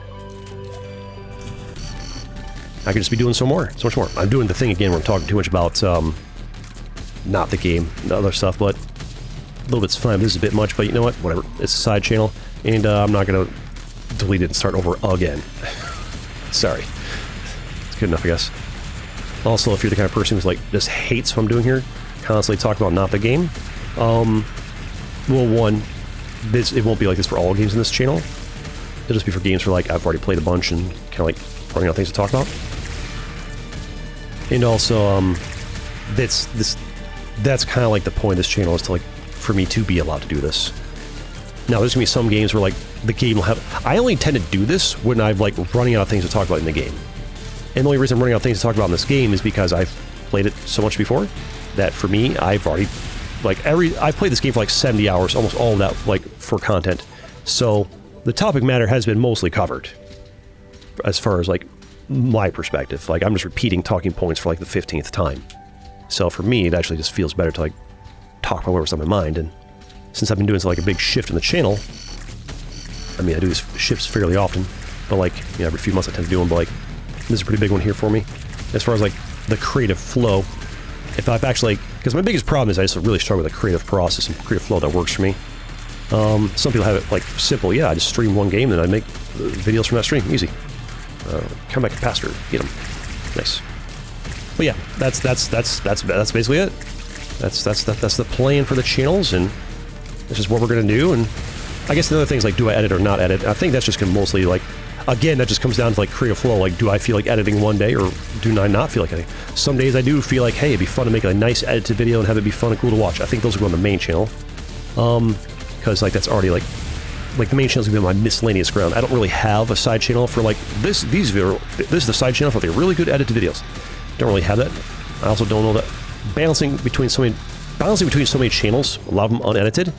I could just be doing so much more. I'm doing the thing again where I'm talking too much about not the game, the other stuff, but a little bit's fun. This is a bit much, but you know what? Whatever. It's a side channel, and I'm not gonna delete it and start over again. Sorry. It's good enough, I guess. Also, if you're the kind of person who's like just hates what I'm doing here, constantly talking about not the game, well, one, it won't be like this for all games in this channel. It'll just be for games where like I've already played a bunch and kind of like running out of things to talk about. And also, that's kind of like the point of this channel, is to like for me to be allowed to do this. Now, there's gonna be some games where like the game will have. I only tend to do this when I'm like running out of things to talk about in the game. And the only reason I'm running out of things to talk about in this game is because I've played it so much before that for me, I've already I've played this game for like 70 hours, almost all of that like for content. So the topic matter has been mostly covered as far as like my perspective. Like I'm just repeating talking points for like the 15th time. So for me, it actually just feels better to like talk about whatever's on my mind. And since I've been doing like a big shift in the channel, I mean, I do these shifts fairly often, but like, you know, every few months I tend to do them, but like, this is a pretty big one here for me. As far as like the creative flow, if I've actually, because my biggest problem is I just really struggle with the creative process and creative flow that works for me. Some people have it like simple, yeah, I just stream one game and I make videos from that stream, easy. Come back capacitor, get them, nice. But yeah, that's basically it. That's the plan for the channels, and that's just what we're gonna do. And I guess the other things like, do I edit or not edit? I think that's just gonna mostly like, again, that just comes down to like creative flow. Like, do I feel like editing one day, or do I not feel like editing? Some days I do feel like, hey, it'd be fun to make a nice edited video and have it be fun and cool to watch. I think those will go on the main channel, because like that's already like the main channel is gonna be my miscellaneous ground. I don't really have a side channel for like this. This is the side channel for the really good edited videos. Don't really have that. I also don't know that balancing between so many channels, a lot of them unedited.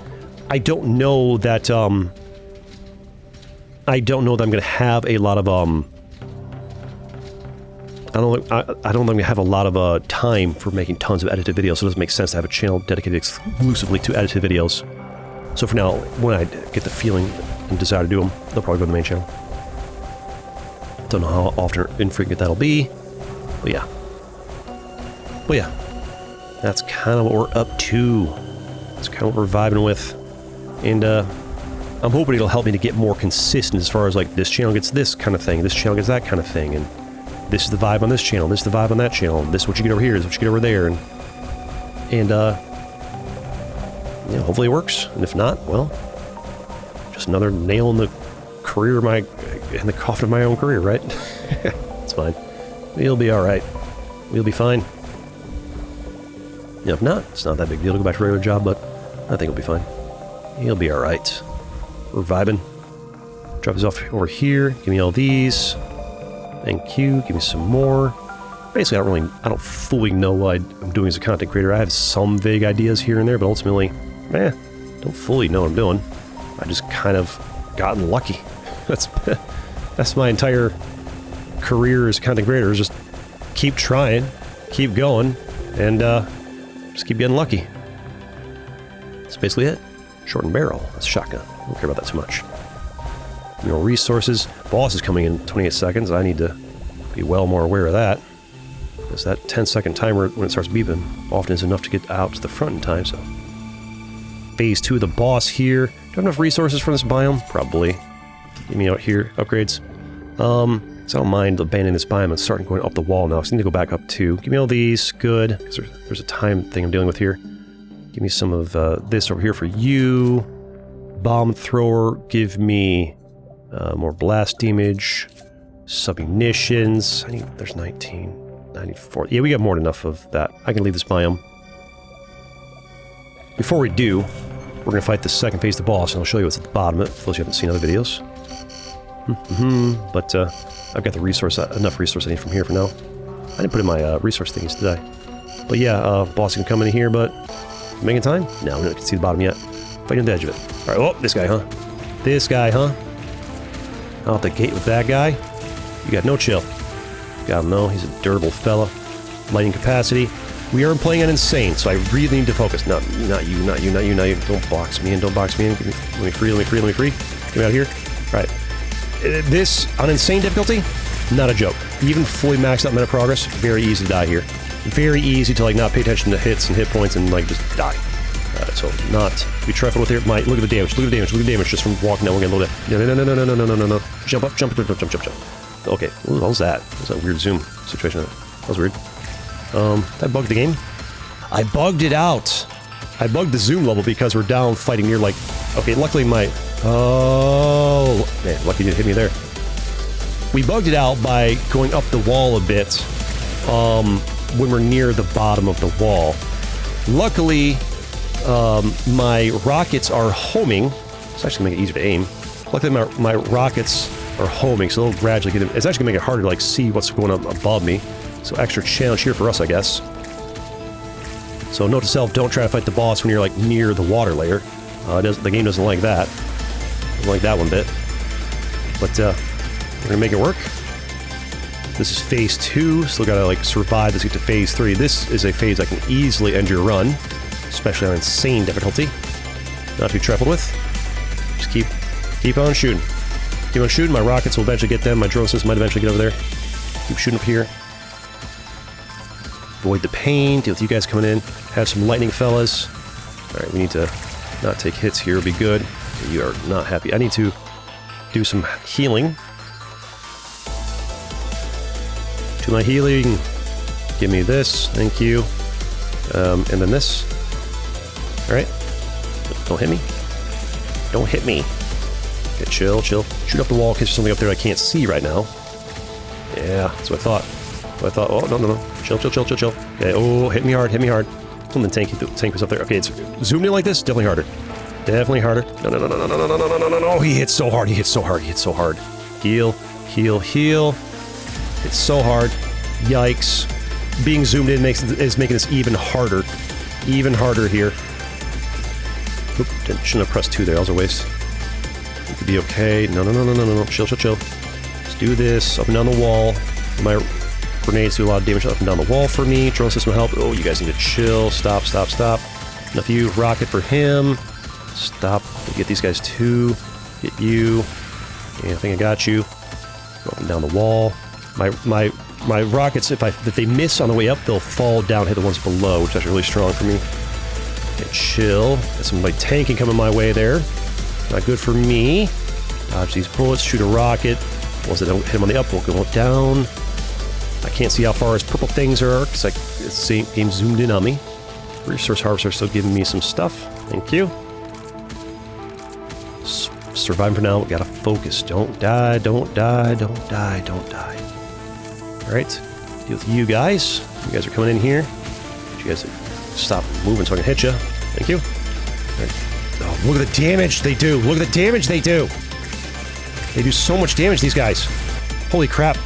I don't know that I don't know that I'm going to have a lot of, I don't think I'm going to have a lot of time for making tons of edited videos, so it doesn't make sense to have a channel dedicated exclusively to edited videos. So for now, when I get the feeling and desire to do them, they'll probably go to the main channel. Don't know how often or infrequent that'll be, but yeah. But yeah, that's kind of what we're up to. That's kind of what we're vibing with. And I'm hoping it'll help me to get more consistent as far as like this channel gets this kind of thing, this channel gets that kind of thing, and this is the vibe on this channel, this is the vibe on that channel, this is what you get over here, this is what you get over there, and yeah, hopefully it works. And if not, well, just another nail in the career of in the coffin of my own career, right? It's fine. We'll be all right. We'll be fine. Yeah, if not, it's not that big deal to go back to a regular job, but I think it'll be fine. He'll be all right. We're vibing. Drop these off over here. Give me all these. Thank you. Give me some more. Basically, I don't fully know what I'm doing as a content creator. I have some vague ideas here and there, but ultimately, don't fully know what I'm doing. I just kind of gotten lucky. That's my entire career as a content creator, is just keep trying, keep going, and just keep getting lucky. That's basically it. Short and barrel. That's a shotgun. I don't care about that too much. You know, resources. Boss is coming in 28 seconds. I need to be well more aware of that. Because that 10-second timer, when it starts beeping, often is enough to get out to the front in time, so. Phase 2 of the boss here. Do I have enough resources for this biome? Probably. Give me out here. Upgrades. So I don't mind abandoning this biome and starting going up the wall now. So I need to go back up too. Give me all these. Good. Because there's a time thing I'm dealing with here. Give me some of this over here for you. Bomb thrower. Give me more blast damage. Submunitions. There's 19. 94. Yeah, we got more than enough of that. I can leave this biome. Before we do, we're going to fight the second phase of the boss, and I'll show you what's at the bottom of it, for those you haven't seen other videos. But I've got the enough resource I need from here for now. I didn't put in my resource thingies, did I? But yeah, boss can come in here, but making time? No, we don't get to see the bottom yet. Fighting on the edge of it. Alright, oh, this guy, huh? This guy, huh? Out the gate with that guy? You got no chill. God, no, he's a durable fella. Lighting capacity. We are playing on insane, so I really need to focus. Not you. Don't box me in, Let me free. Get me out of here. All right. This, on insane difficulty, not a joke. Even fully maxed out meta progress, very easy to die here. Very easy to, like, not pay attention to hits and hit points and, like, just die. So, not be trifled with here. Look at the damage. Look at the damage just from walking down. We're getting a little bit. No. Jump up. Okay, what was that? That was a weird zoom situation. That was weird. Did I bug the game? I bugged it out. I bugged the zoom level because we're down fighting near, like... Okay, luckily my... Oh... Man, lucky you didn't hit me there. We bugged it out by going up the wall a bit when we're near the bottom of the wall. Luckily, my rockets are homing. It's actually going to make it easier to aim. Luckily, my rockets are homing, so they'll gradually get in. It's actually going to make it harder to, like, see what's going on above me. So extra challenge here for us, I guess. So note to self, don't try to fight the boss when you're, like, near the water layer. The game doesn't like that. Doesn't like that one bit. But we're gonna make it work. This is phase 2. Still gotta, like, survive to get to phase 3. This is a phase I can easily end your run, especially on insane difficulty. Not to be trifled with. Just keep on shooting. Keep on shooting. My rockets will eventually get them. My drone systems might eventually get over there. Keep shooting up here. Avoid the pain. Deal with you guys coming in. Have some lightning, fellas. Alright, we need to not take hits here. It'll be good. You are not happy. I need to do some healing. To my healing. Give me this. Thank you. And then this. Alright. Don't hit me. Don't hit me. Okay, chill. Shoot up the wall in case there's something up there I can't see right now. Yeah, that's what I thought. Oh, no. Chill. Okay, oh, hit me hard. Something tanky was up there. Okay, it's zoomed in like this, definitely harder. No. He hit so hard. Heal. It's so hard. Yikes. Being zoomed in is making this even harder. Even harder here. Oop, shouldn't have pressed 2 there, that was a waste. could be okay. No, no, no, no, no, no, no. Chill, chill, chill. Let's do this. Up and down the wall. My grenades do a lot of damage up and down the wall for me. Drone system help. Oh, you guys need to chill. Stop, stop, stop. Enough of you. Rocket for him. Stop. Get these guys too. Get you. Yeah, I think I got you. Go up and down the wall. My rockets, if they miss on the way up, they'll fall down, hit the ones below, which is actually really strong for me. Okay, chill. Got some like tanking coming my way there. Not good for me. Dodge these bullets. Shoot a rocket. Ones that don't hit him on the up will go down. I can't see how far his purple things are because the game zoomed in on me. Resource harvester still giving me some stuff. Thank you. Survive for now. We gotta focus. Don't die. Don't die. Don't die. Don't die. All right. Deal with you guys. You guys are coming in here. You guys stop moving so I can hit you. Thank you. Right. Oh, look at the damage they do. Look at the damage they do. They do so much damage, these guys. Holy crap.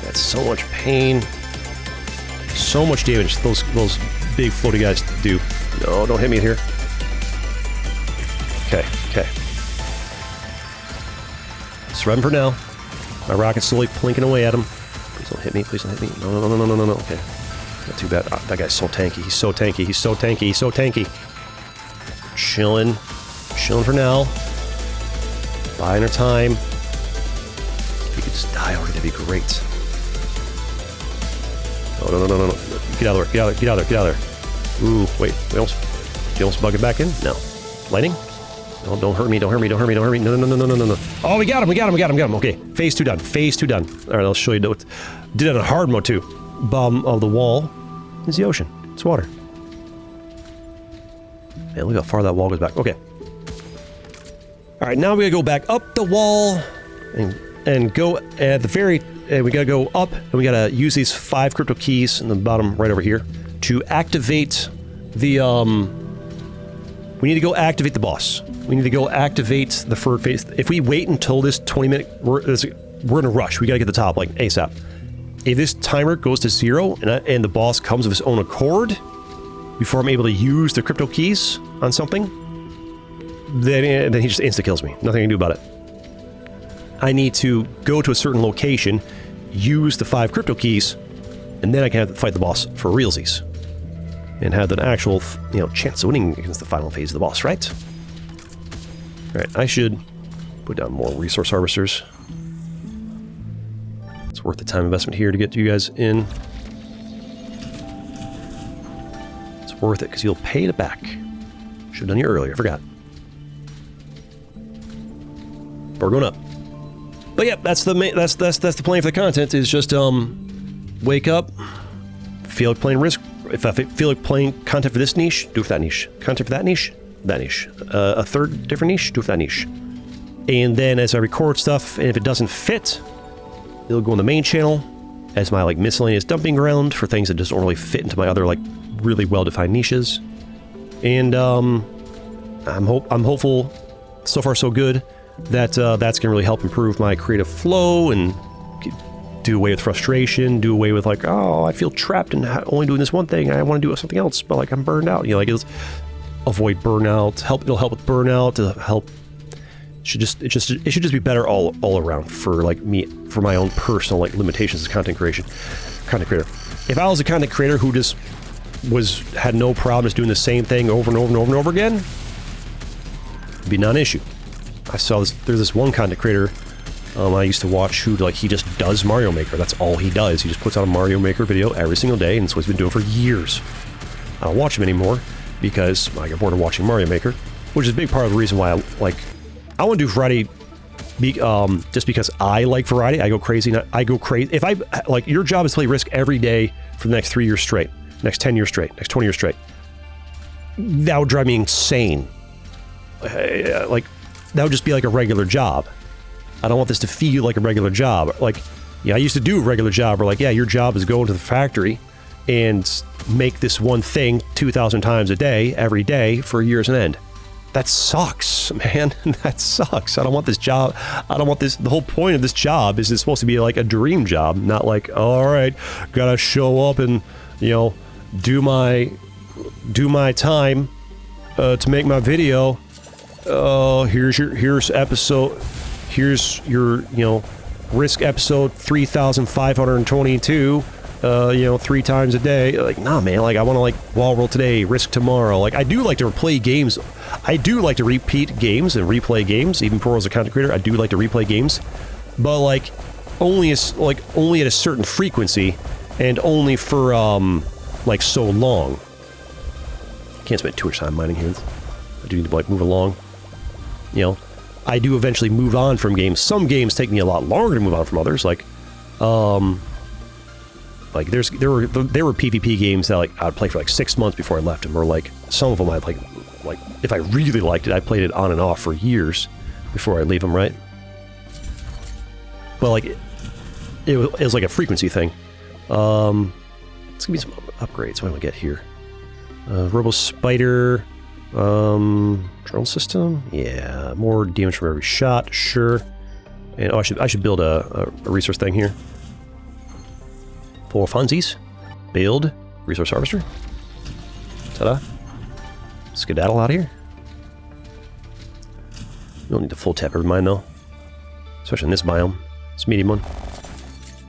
That's so much pain. So much damage those big floaty guys do. No, don't hit me here. Okay, okay. Surviving for now. My rocket's slowly plinking away at him. Please don't hit me, please don't hit me. No, no, no, no, no, no, no. Okay. Not too bad. That guy's so tanky. He's so tanky. He's so tanky. He's so tanky. Chilling. Chilling for now. Buying our time. If we could just die already, that'd be great. Oh, no, no, no, no, no. Get out of there. Get out of there. Get out of there. Get out of there. Ooh, wait. Did you almost bug it back in? No. Lightning? No, don't hurt me. Don't hurt me. Don't hurt me. Don't hurt me. No, no, no, no, no, no, no. Oh, we got him. We got him. We got him. We got him. Okay. Phase 2 done. Phase 2 done. All right, I'll show you. Did it on hard mode, too. Bottom of the wall is the ocean. It's water. Man, look how far that wall goes back. Okay. All right, now we gotta go back up the wall and go at the very... we gotta go up and we gotta use these 5 crypto keys in the bottom right over here to activate the... We need to go activate the boss. We need to go activate the third phase. If we wait until this 20-minute... We're in a rush. We gotta get to the top, like, ASAP. If this timer goes to 0 and the boss comes of his own accord before I'm able to use the crypto keys on something, then he just insta-kills me. Nothing I can do about it. I need to go to a certain location, use the 5 crypto keys, and then I can have to fight the boss for realsies. And have an actual, chance of winning against the final phase of the boss, right? Alright, I should put down more resource harvesters. It's worth the time investment here to get you guys in. It's worth it because you'll pay it back. Should have done you earlier, I forgot. But we're going up. But yeah, that's the main, that's the plan for the content is just wake up, feel like playing Risk. If I feel like playing content for this niche, do it for that niche. Content for that niche, that niche. A third different niche, do it for that niche. And then as I record stuff, and if it doesn't fit, it'll go on the main channel as my like miscellaneous dumping ground for things that just don't really fit into my other like really well-defined niches. And I'm hopeful. So far, so good. That that's gonna really help improve my creative flow and do away with frustration, do away with like, oh, I feel trapped in only doing this one thing. I want to do something else, but like I'm burned out. Like it'll avoid burnout. It'll help with burnout. It'll help. It should just be better all around for like me, for my own personal like limitations as content creator. If I was a content creator who just had no problems doing the same thing over and over and over and over again, it'd be non-issue. I saw this. There's this one content creator I used to watch who like he just does Mario Maker. That's all he does. He just puts out a Mario Maker video every single day, and it's what he's been doing for years. I don't watch him anymore because I got bored of watching Mario Maker, which is a big part of the reason why I want to do variety. Just because I like variety, I go crazy. I go crazy. If I like, your job is to play Risk every day for the next 3 years straight, next 10 years straight, next 20 years straight. That would drive me insane. Like. That would just be like a regular job. I don't want this to feel like a regular job. Like, yeah, I used to do a regular job where like, yeah, your job is go into the factory and make this one thing 2,000 times a day, every day for years on end. That sucks, man. That sucks. I don't want this job. I don't want this. The whole point of this job is it's supposed to be like a dream job, not like, all right, gotta show up and, do my time to make my video. oh, here's your Risk episode 3522. 3 times a day. Like, nah, man. Like, I want to like Wall World today, Risk tomorrow. Like, I do like to replay games. I do like to repeat games and replay games. Even for as a content creator, I do like to replay games, but like only at a certain frequency, and only for like so long. Can't spend too much time mining here. I do need to like move along. I do eventually move on from games. Some games take me a lot longer to move on from others. Like there were PvP games that like I'd play for like 6 months before I left them, or like some of them I'd like if I really liked it, I played it on and off for years before I leave them, right? But like it was like a frequency thing. Let's give me some upgrades. What do I get here? Robo Spider, drone system. Yeah, more damage from every shot. Sure. And I should build a resource thing here. For funsies, build resource harvester. Ta-da! Skedaddle out of here. You don't need to full tap every mine though, especially in this biome. This medium one.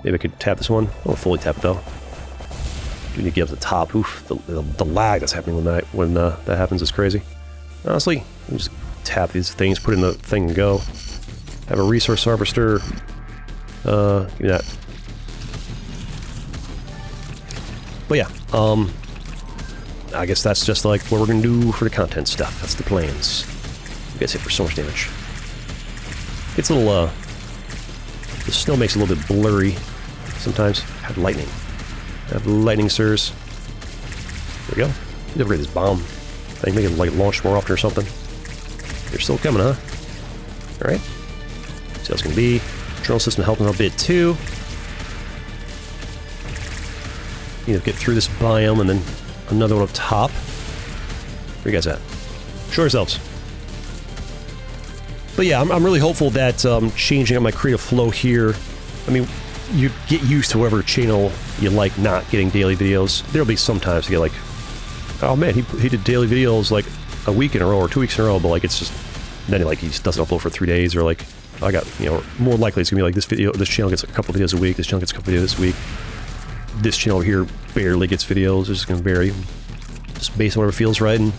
Maybe I could tap this one. I won't fully tap it though. Do need to get up to the top. Oof, the lag that's happening when that happens is crazy. Honestly, you just tap these things, put in the thing, and go. Have a resource harvester. Give me that. But yeah, I guess that's just like what we're gonna do for the content stuff. That's the plans. You guys hit for so much damage. It's a little, the snow makes it a little bit blurry sometimes. Have lightning. Have lightning, sirs. There we go. You upgrade this bomb thing, make it like launch more often or something. You're still coming, huh? Alright. See how it's gonna be. Drone system helping out a bit too. You know, get through this biome and then another one up top. Where you guys at? Show yourselves. But yeah, I'm really hopeful that changing up my creative flow here, I mean, you get used to whatever channel you like not getting daily videos. There'll be some times to get like, oh man, he did daily videos like a week in a row or 2 weeks in a row, but like it's just, then like he just doesn't upload for 3 days, or like, I got, more likely it's gonna be like this channel gets a couple videos a week, this channel gets a couple videos this week. This channel over here barely gets videos. It's just gonna vary, just based on whatever feels right, and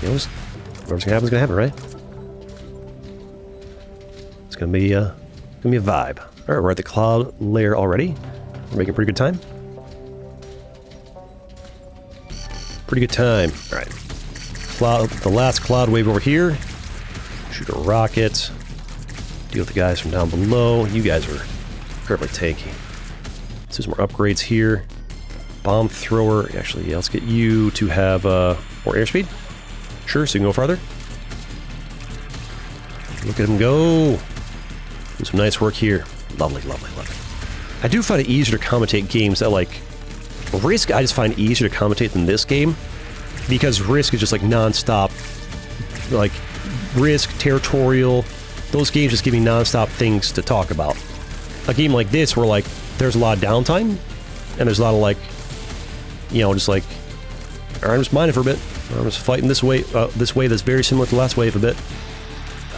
just whatever's gonna happen is gonna happen, right? It's gonna be a vibe. All right, we're at the cloud layer already. We're making pretty good time. Pretty good time. All right, the last cloud wave over here. Shoot a rocket. Deal with the guys from down below. You guys are incredibly tanky. Let's do some more upgrades here. Bomb thrower. Actually, yeah, let's get you to have more airspeed. Sure, so you can go farther. Look at him go. Do some nice work here. Lovely, lovely, lovely. I do find it easier to commentate games that like Risk. I just find easier to commentate than this game, because Risk is just like non-stop. Like Risk, Territorial, those games just give me non-stop things to talk about. A game like this, where like there's a lot of downtime, and there's a lot of like, just like, alright, I'm just mining for a bit. I'm just fighting this way that's very similar to the last wave a bit.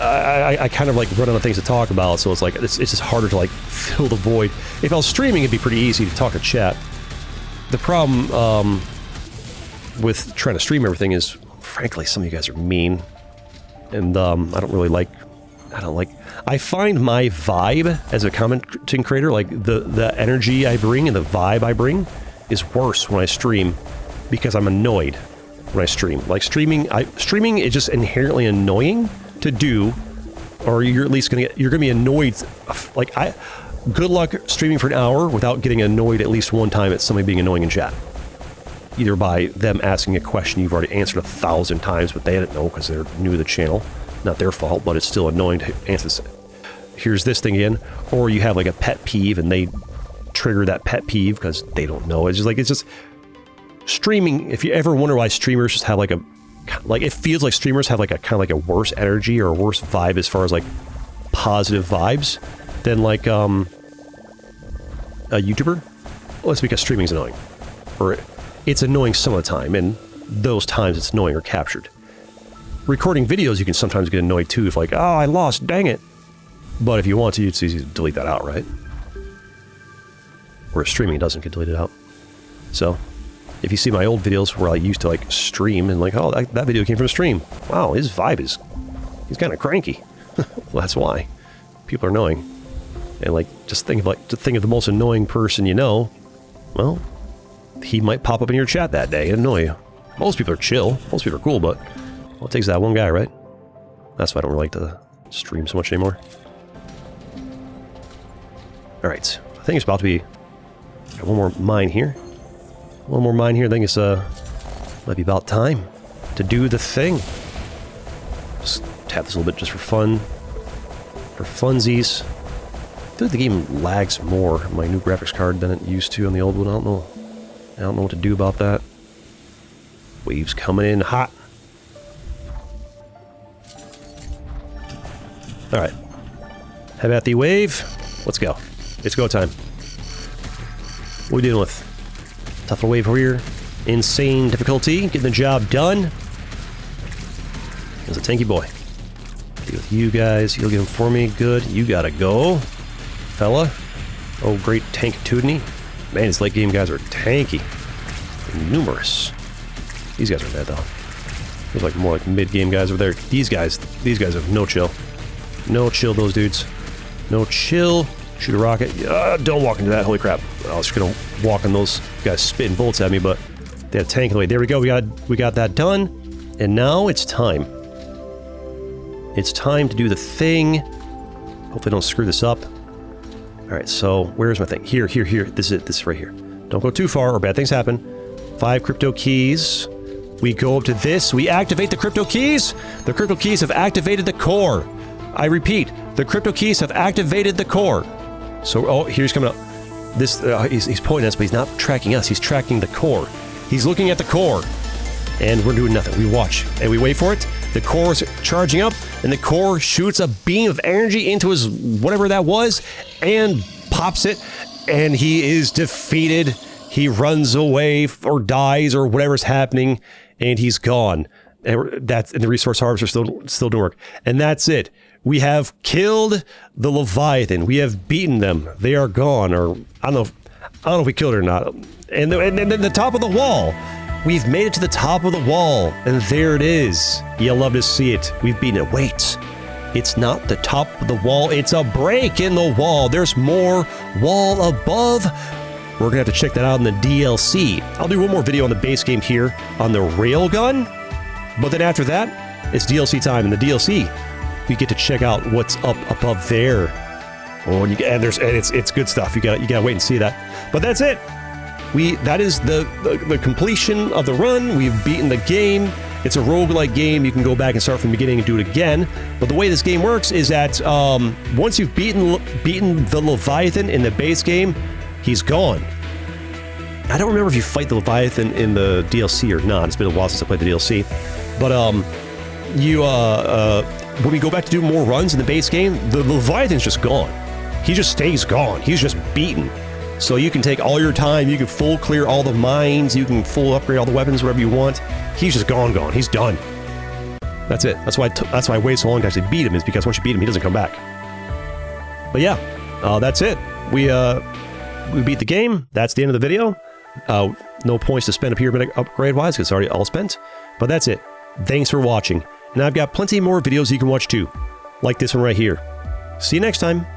I kind of like run out of things to talk about, so it's like, it's just harder to like fill the void. If I was streaming, it'd be pretty easy to talk to chat. The problem with trying to stream everything is, frankly, some of you guys are mean, and I don't like, I find my vibe as a commenting creator, like the energy I bring and the vibe I bring is worse when I stream, because I'm annoyed when I stream. Like streaming is just inherently annoying to do, or you're at least you're gonna be annoyed. Like good luck streaming for an hour without getting annoyed at least one time at somebody being annoying in chat. Either by them asking a question you've already answered 1,000 times, but they didn't know because they're new to the channel. Not their fault, but it's still annoying to answer. Here's this thing again. Or you have like a pet peeve and they trigger that pet peeve because they don't know. It's just streaming. If you ever wonder why streamers just have like it feels like streamers have like a kind of like a worse energy or a worse vibe as far as like positive vibes than like a YouTuber. Well, it's because streaming's annoying, or it's annoying some of the time, and those times it's annoying are captured. recording videos, you can sometimes get annoyed too if like, oh, I lost, dang it. But if you want to, it's easy to delete that out, right? Whereas streaming doesn't get deleted out. So, if you see my old videos where I used to like stream and like, oh, that video came from a stream. Wow, his vibe is, he's kind of cranky. Well, that's why. People are annoying. And like, just think of the most annoying person you know. Well, he might pop up in your chat that day and annoy you. Most people are chill. Most people are cool, but well, it takes that one guy, right? That's why I don't really like to stream so much anymore. Alright, I think it's about to be... Got one more mine here. One more mine here. I think it's, might be about time to do the thing. Just tap this a little bit just for fun. For funsies. I feel like the game lags more on my new graphics card than it used to on the old one. I don't know what to do about that. Waves coming in hot. Alright. Have at the wave. Let's go. It's go time. What are we dealing with? Tough wave over here. Insane difficulty. Getting the job done. There's a tanky boy. Deal with you guys. You'll get him for me. Good. You gotta go. Fella. Oh, great tank-tudiny. Man, these late game guys are tanky. Numerous. These guys are dead, though. There's like more like mid-game guys over there. These guys have no chill. No chill, those dudes. No chill. Shoot a rocket. Don't walk into that. Holy crap. I was just gonna walk on those guys spitting bullets at me, but they had a tank in the way. There we go. We got that done. And now it's time. It's time to do the thing. Hopefully I don't screw this up. Alright, so where's my thing? Here. This is it. This is right here. Don't go too far or bad things happen. 5 crypto keys. We go up to this. We activate the crypto keys. The crypto keys have activated the core. I repeat, the crypto keys have activated the core. So, oh, here's coming up. This, he's pointing at us, but he's not tracking us. He's tracking the core. He's looking at the core. And we're doing nothing. We watch, and we wait for it. The core is charging up, and the core shoots a beam of energy into his whatever that was, and pops it, and he is defeated. He runs away, or dies, or whatever's happening, and he's gone. And the resource harvester still doing work. And that's it. We have killed the Leviathan. We have beaten them. They are gone, or I don't know if we killed it or not. And then the top of the wall. We've made it to the top of the wall, and there it is. You'll love to see it. We've beaten it. Wait, it's not the top of the wall. It's a break in the wall. There's more wall above. We're gonna have to check that out in the DLC. I'll do one more video on the base game here on the railgun, but then after that, it's DLC time. In the DLC, we get to check out what's up above there. Oh, and it's good stuff. You gotta wait and see that. But that's it. That is the completion of the run. We've beaten the game. It's a roguelike game. You can go back and start from the beginning and do it again. But the way this game works is that once you've beaten the Leviathan in the base game, he's gone. I don't remember if you fight the Leviathan in the DLC or not. It's been a while since I played the DLC. But when we go back to do more runs in the base game, the Leviathan's just gone. He just stays gone. He's just beaten. So you can take all your time, you can full clear all the mines, you can full upgrade all the weapons, whatever you want. He's just gone. He's done. That's it. That's why I waited so long to actually beat him, is because once you beat him, he doesn't come back. But yeah, that's it. We beat the game. That's the end of the video. No points to spend up here upgrade-wise, because it's already all spent. But that's it. Thanks for watching. And I've got plenty more videos you can watch too, like this one right here. See you next time.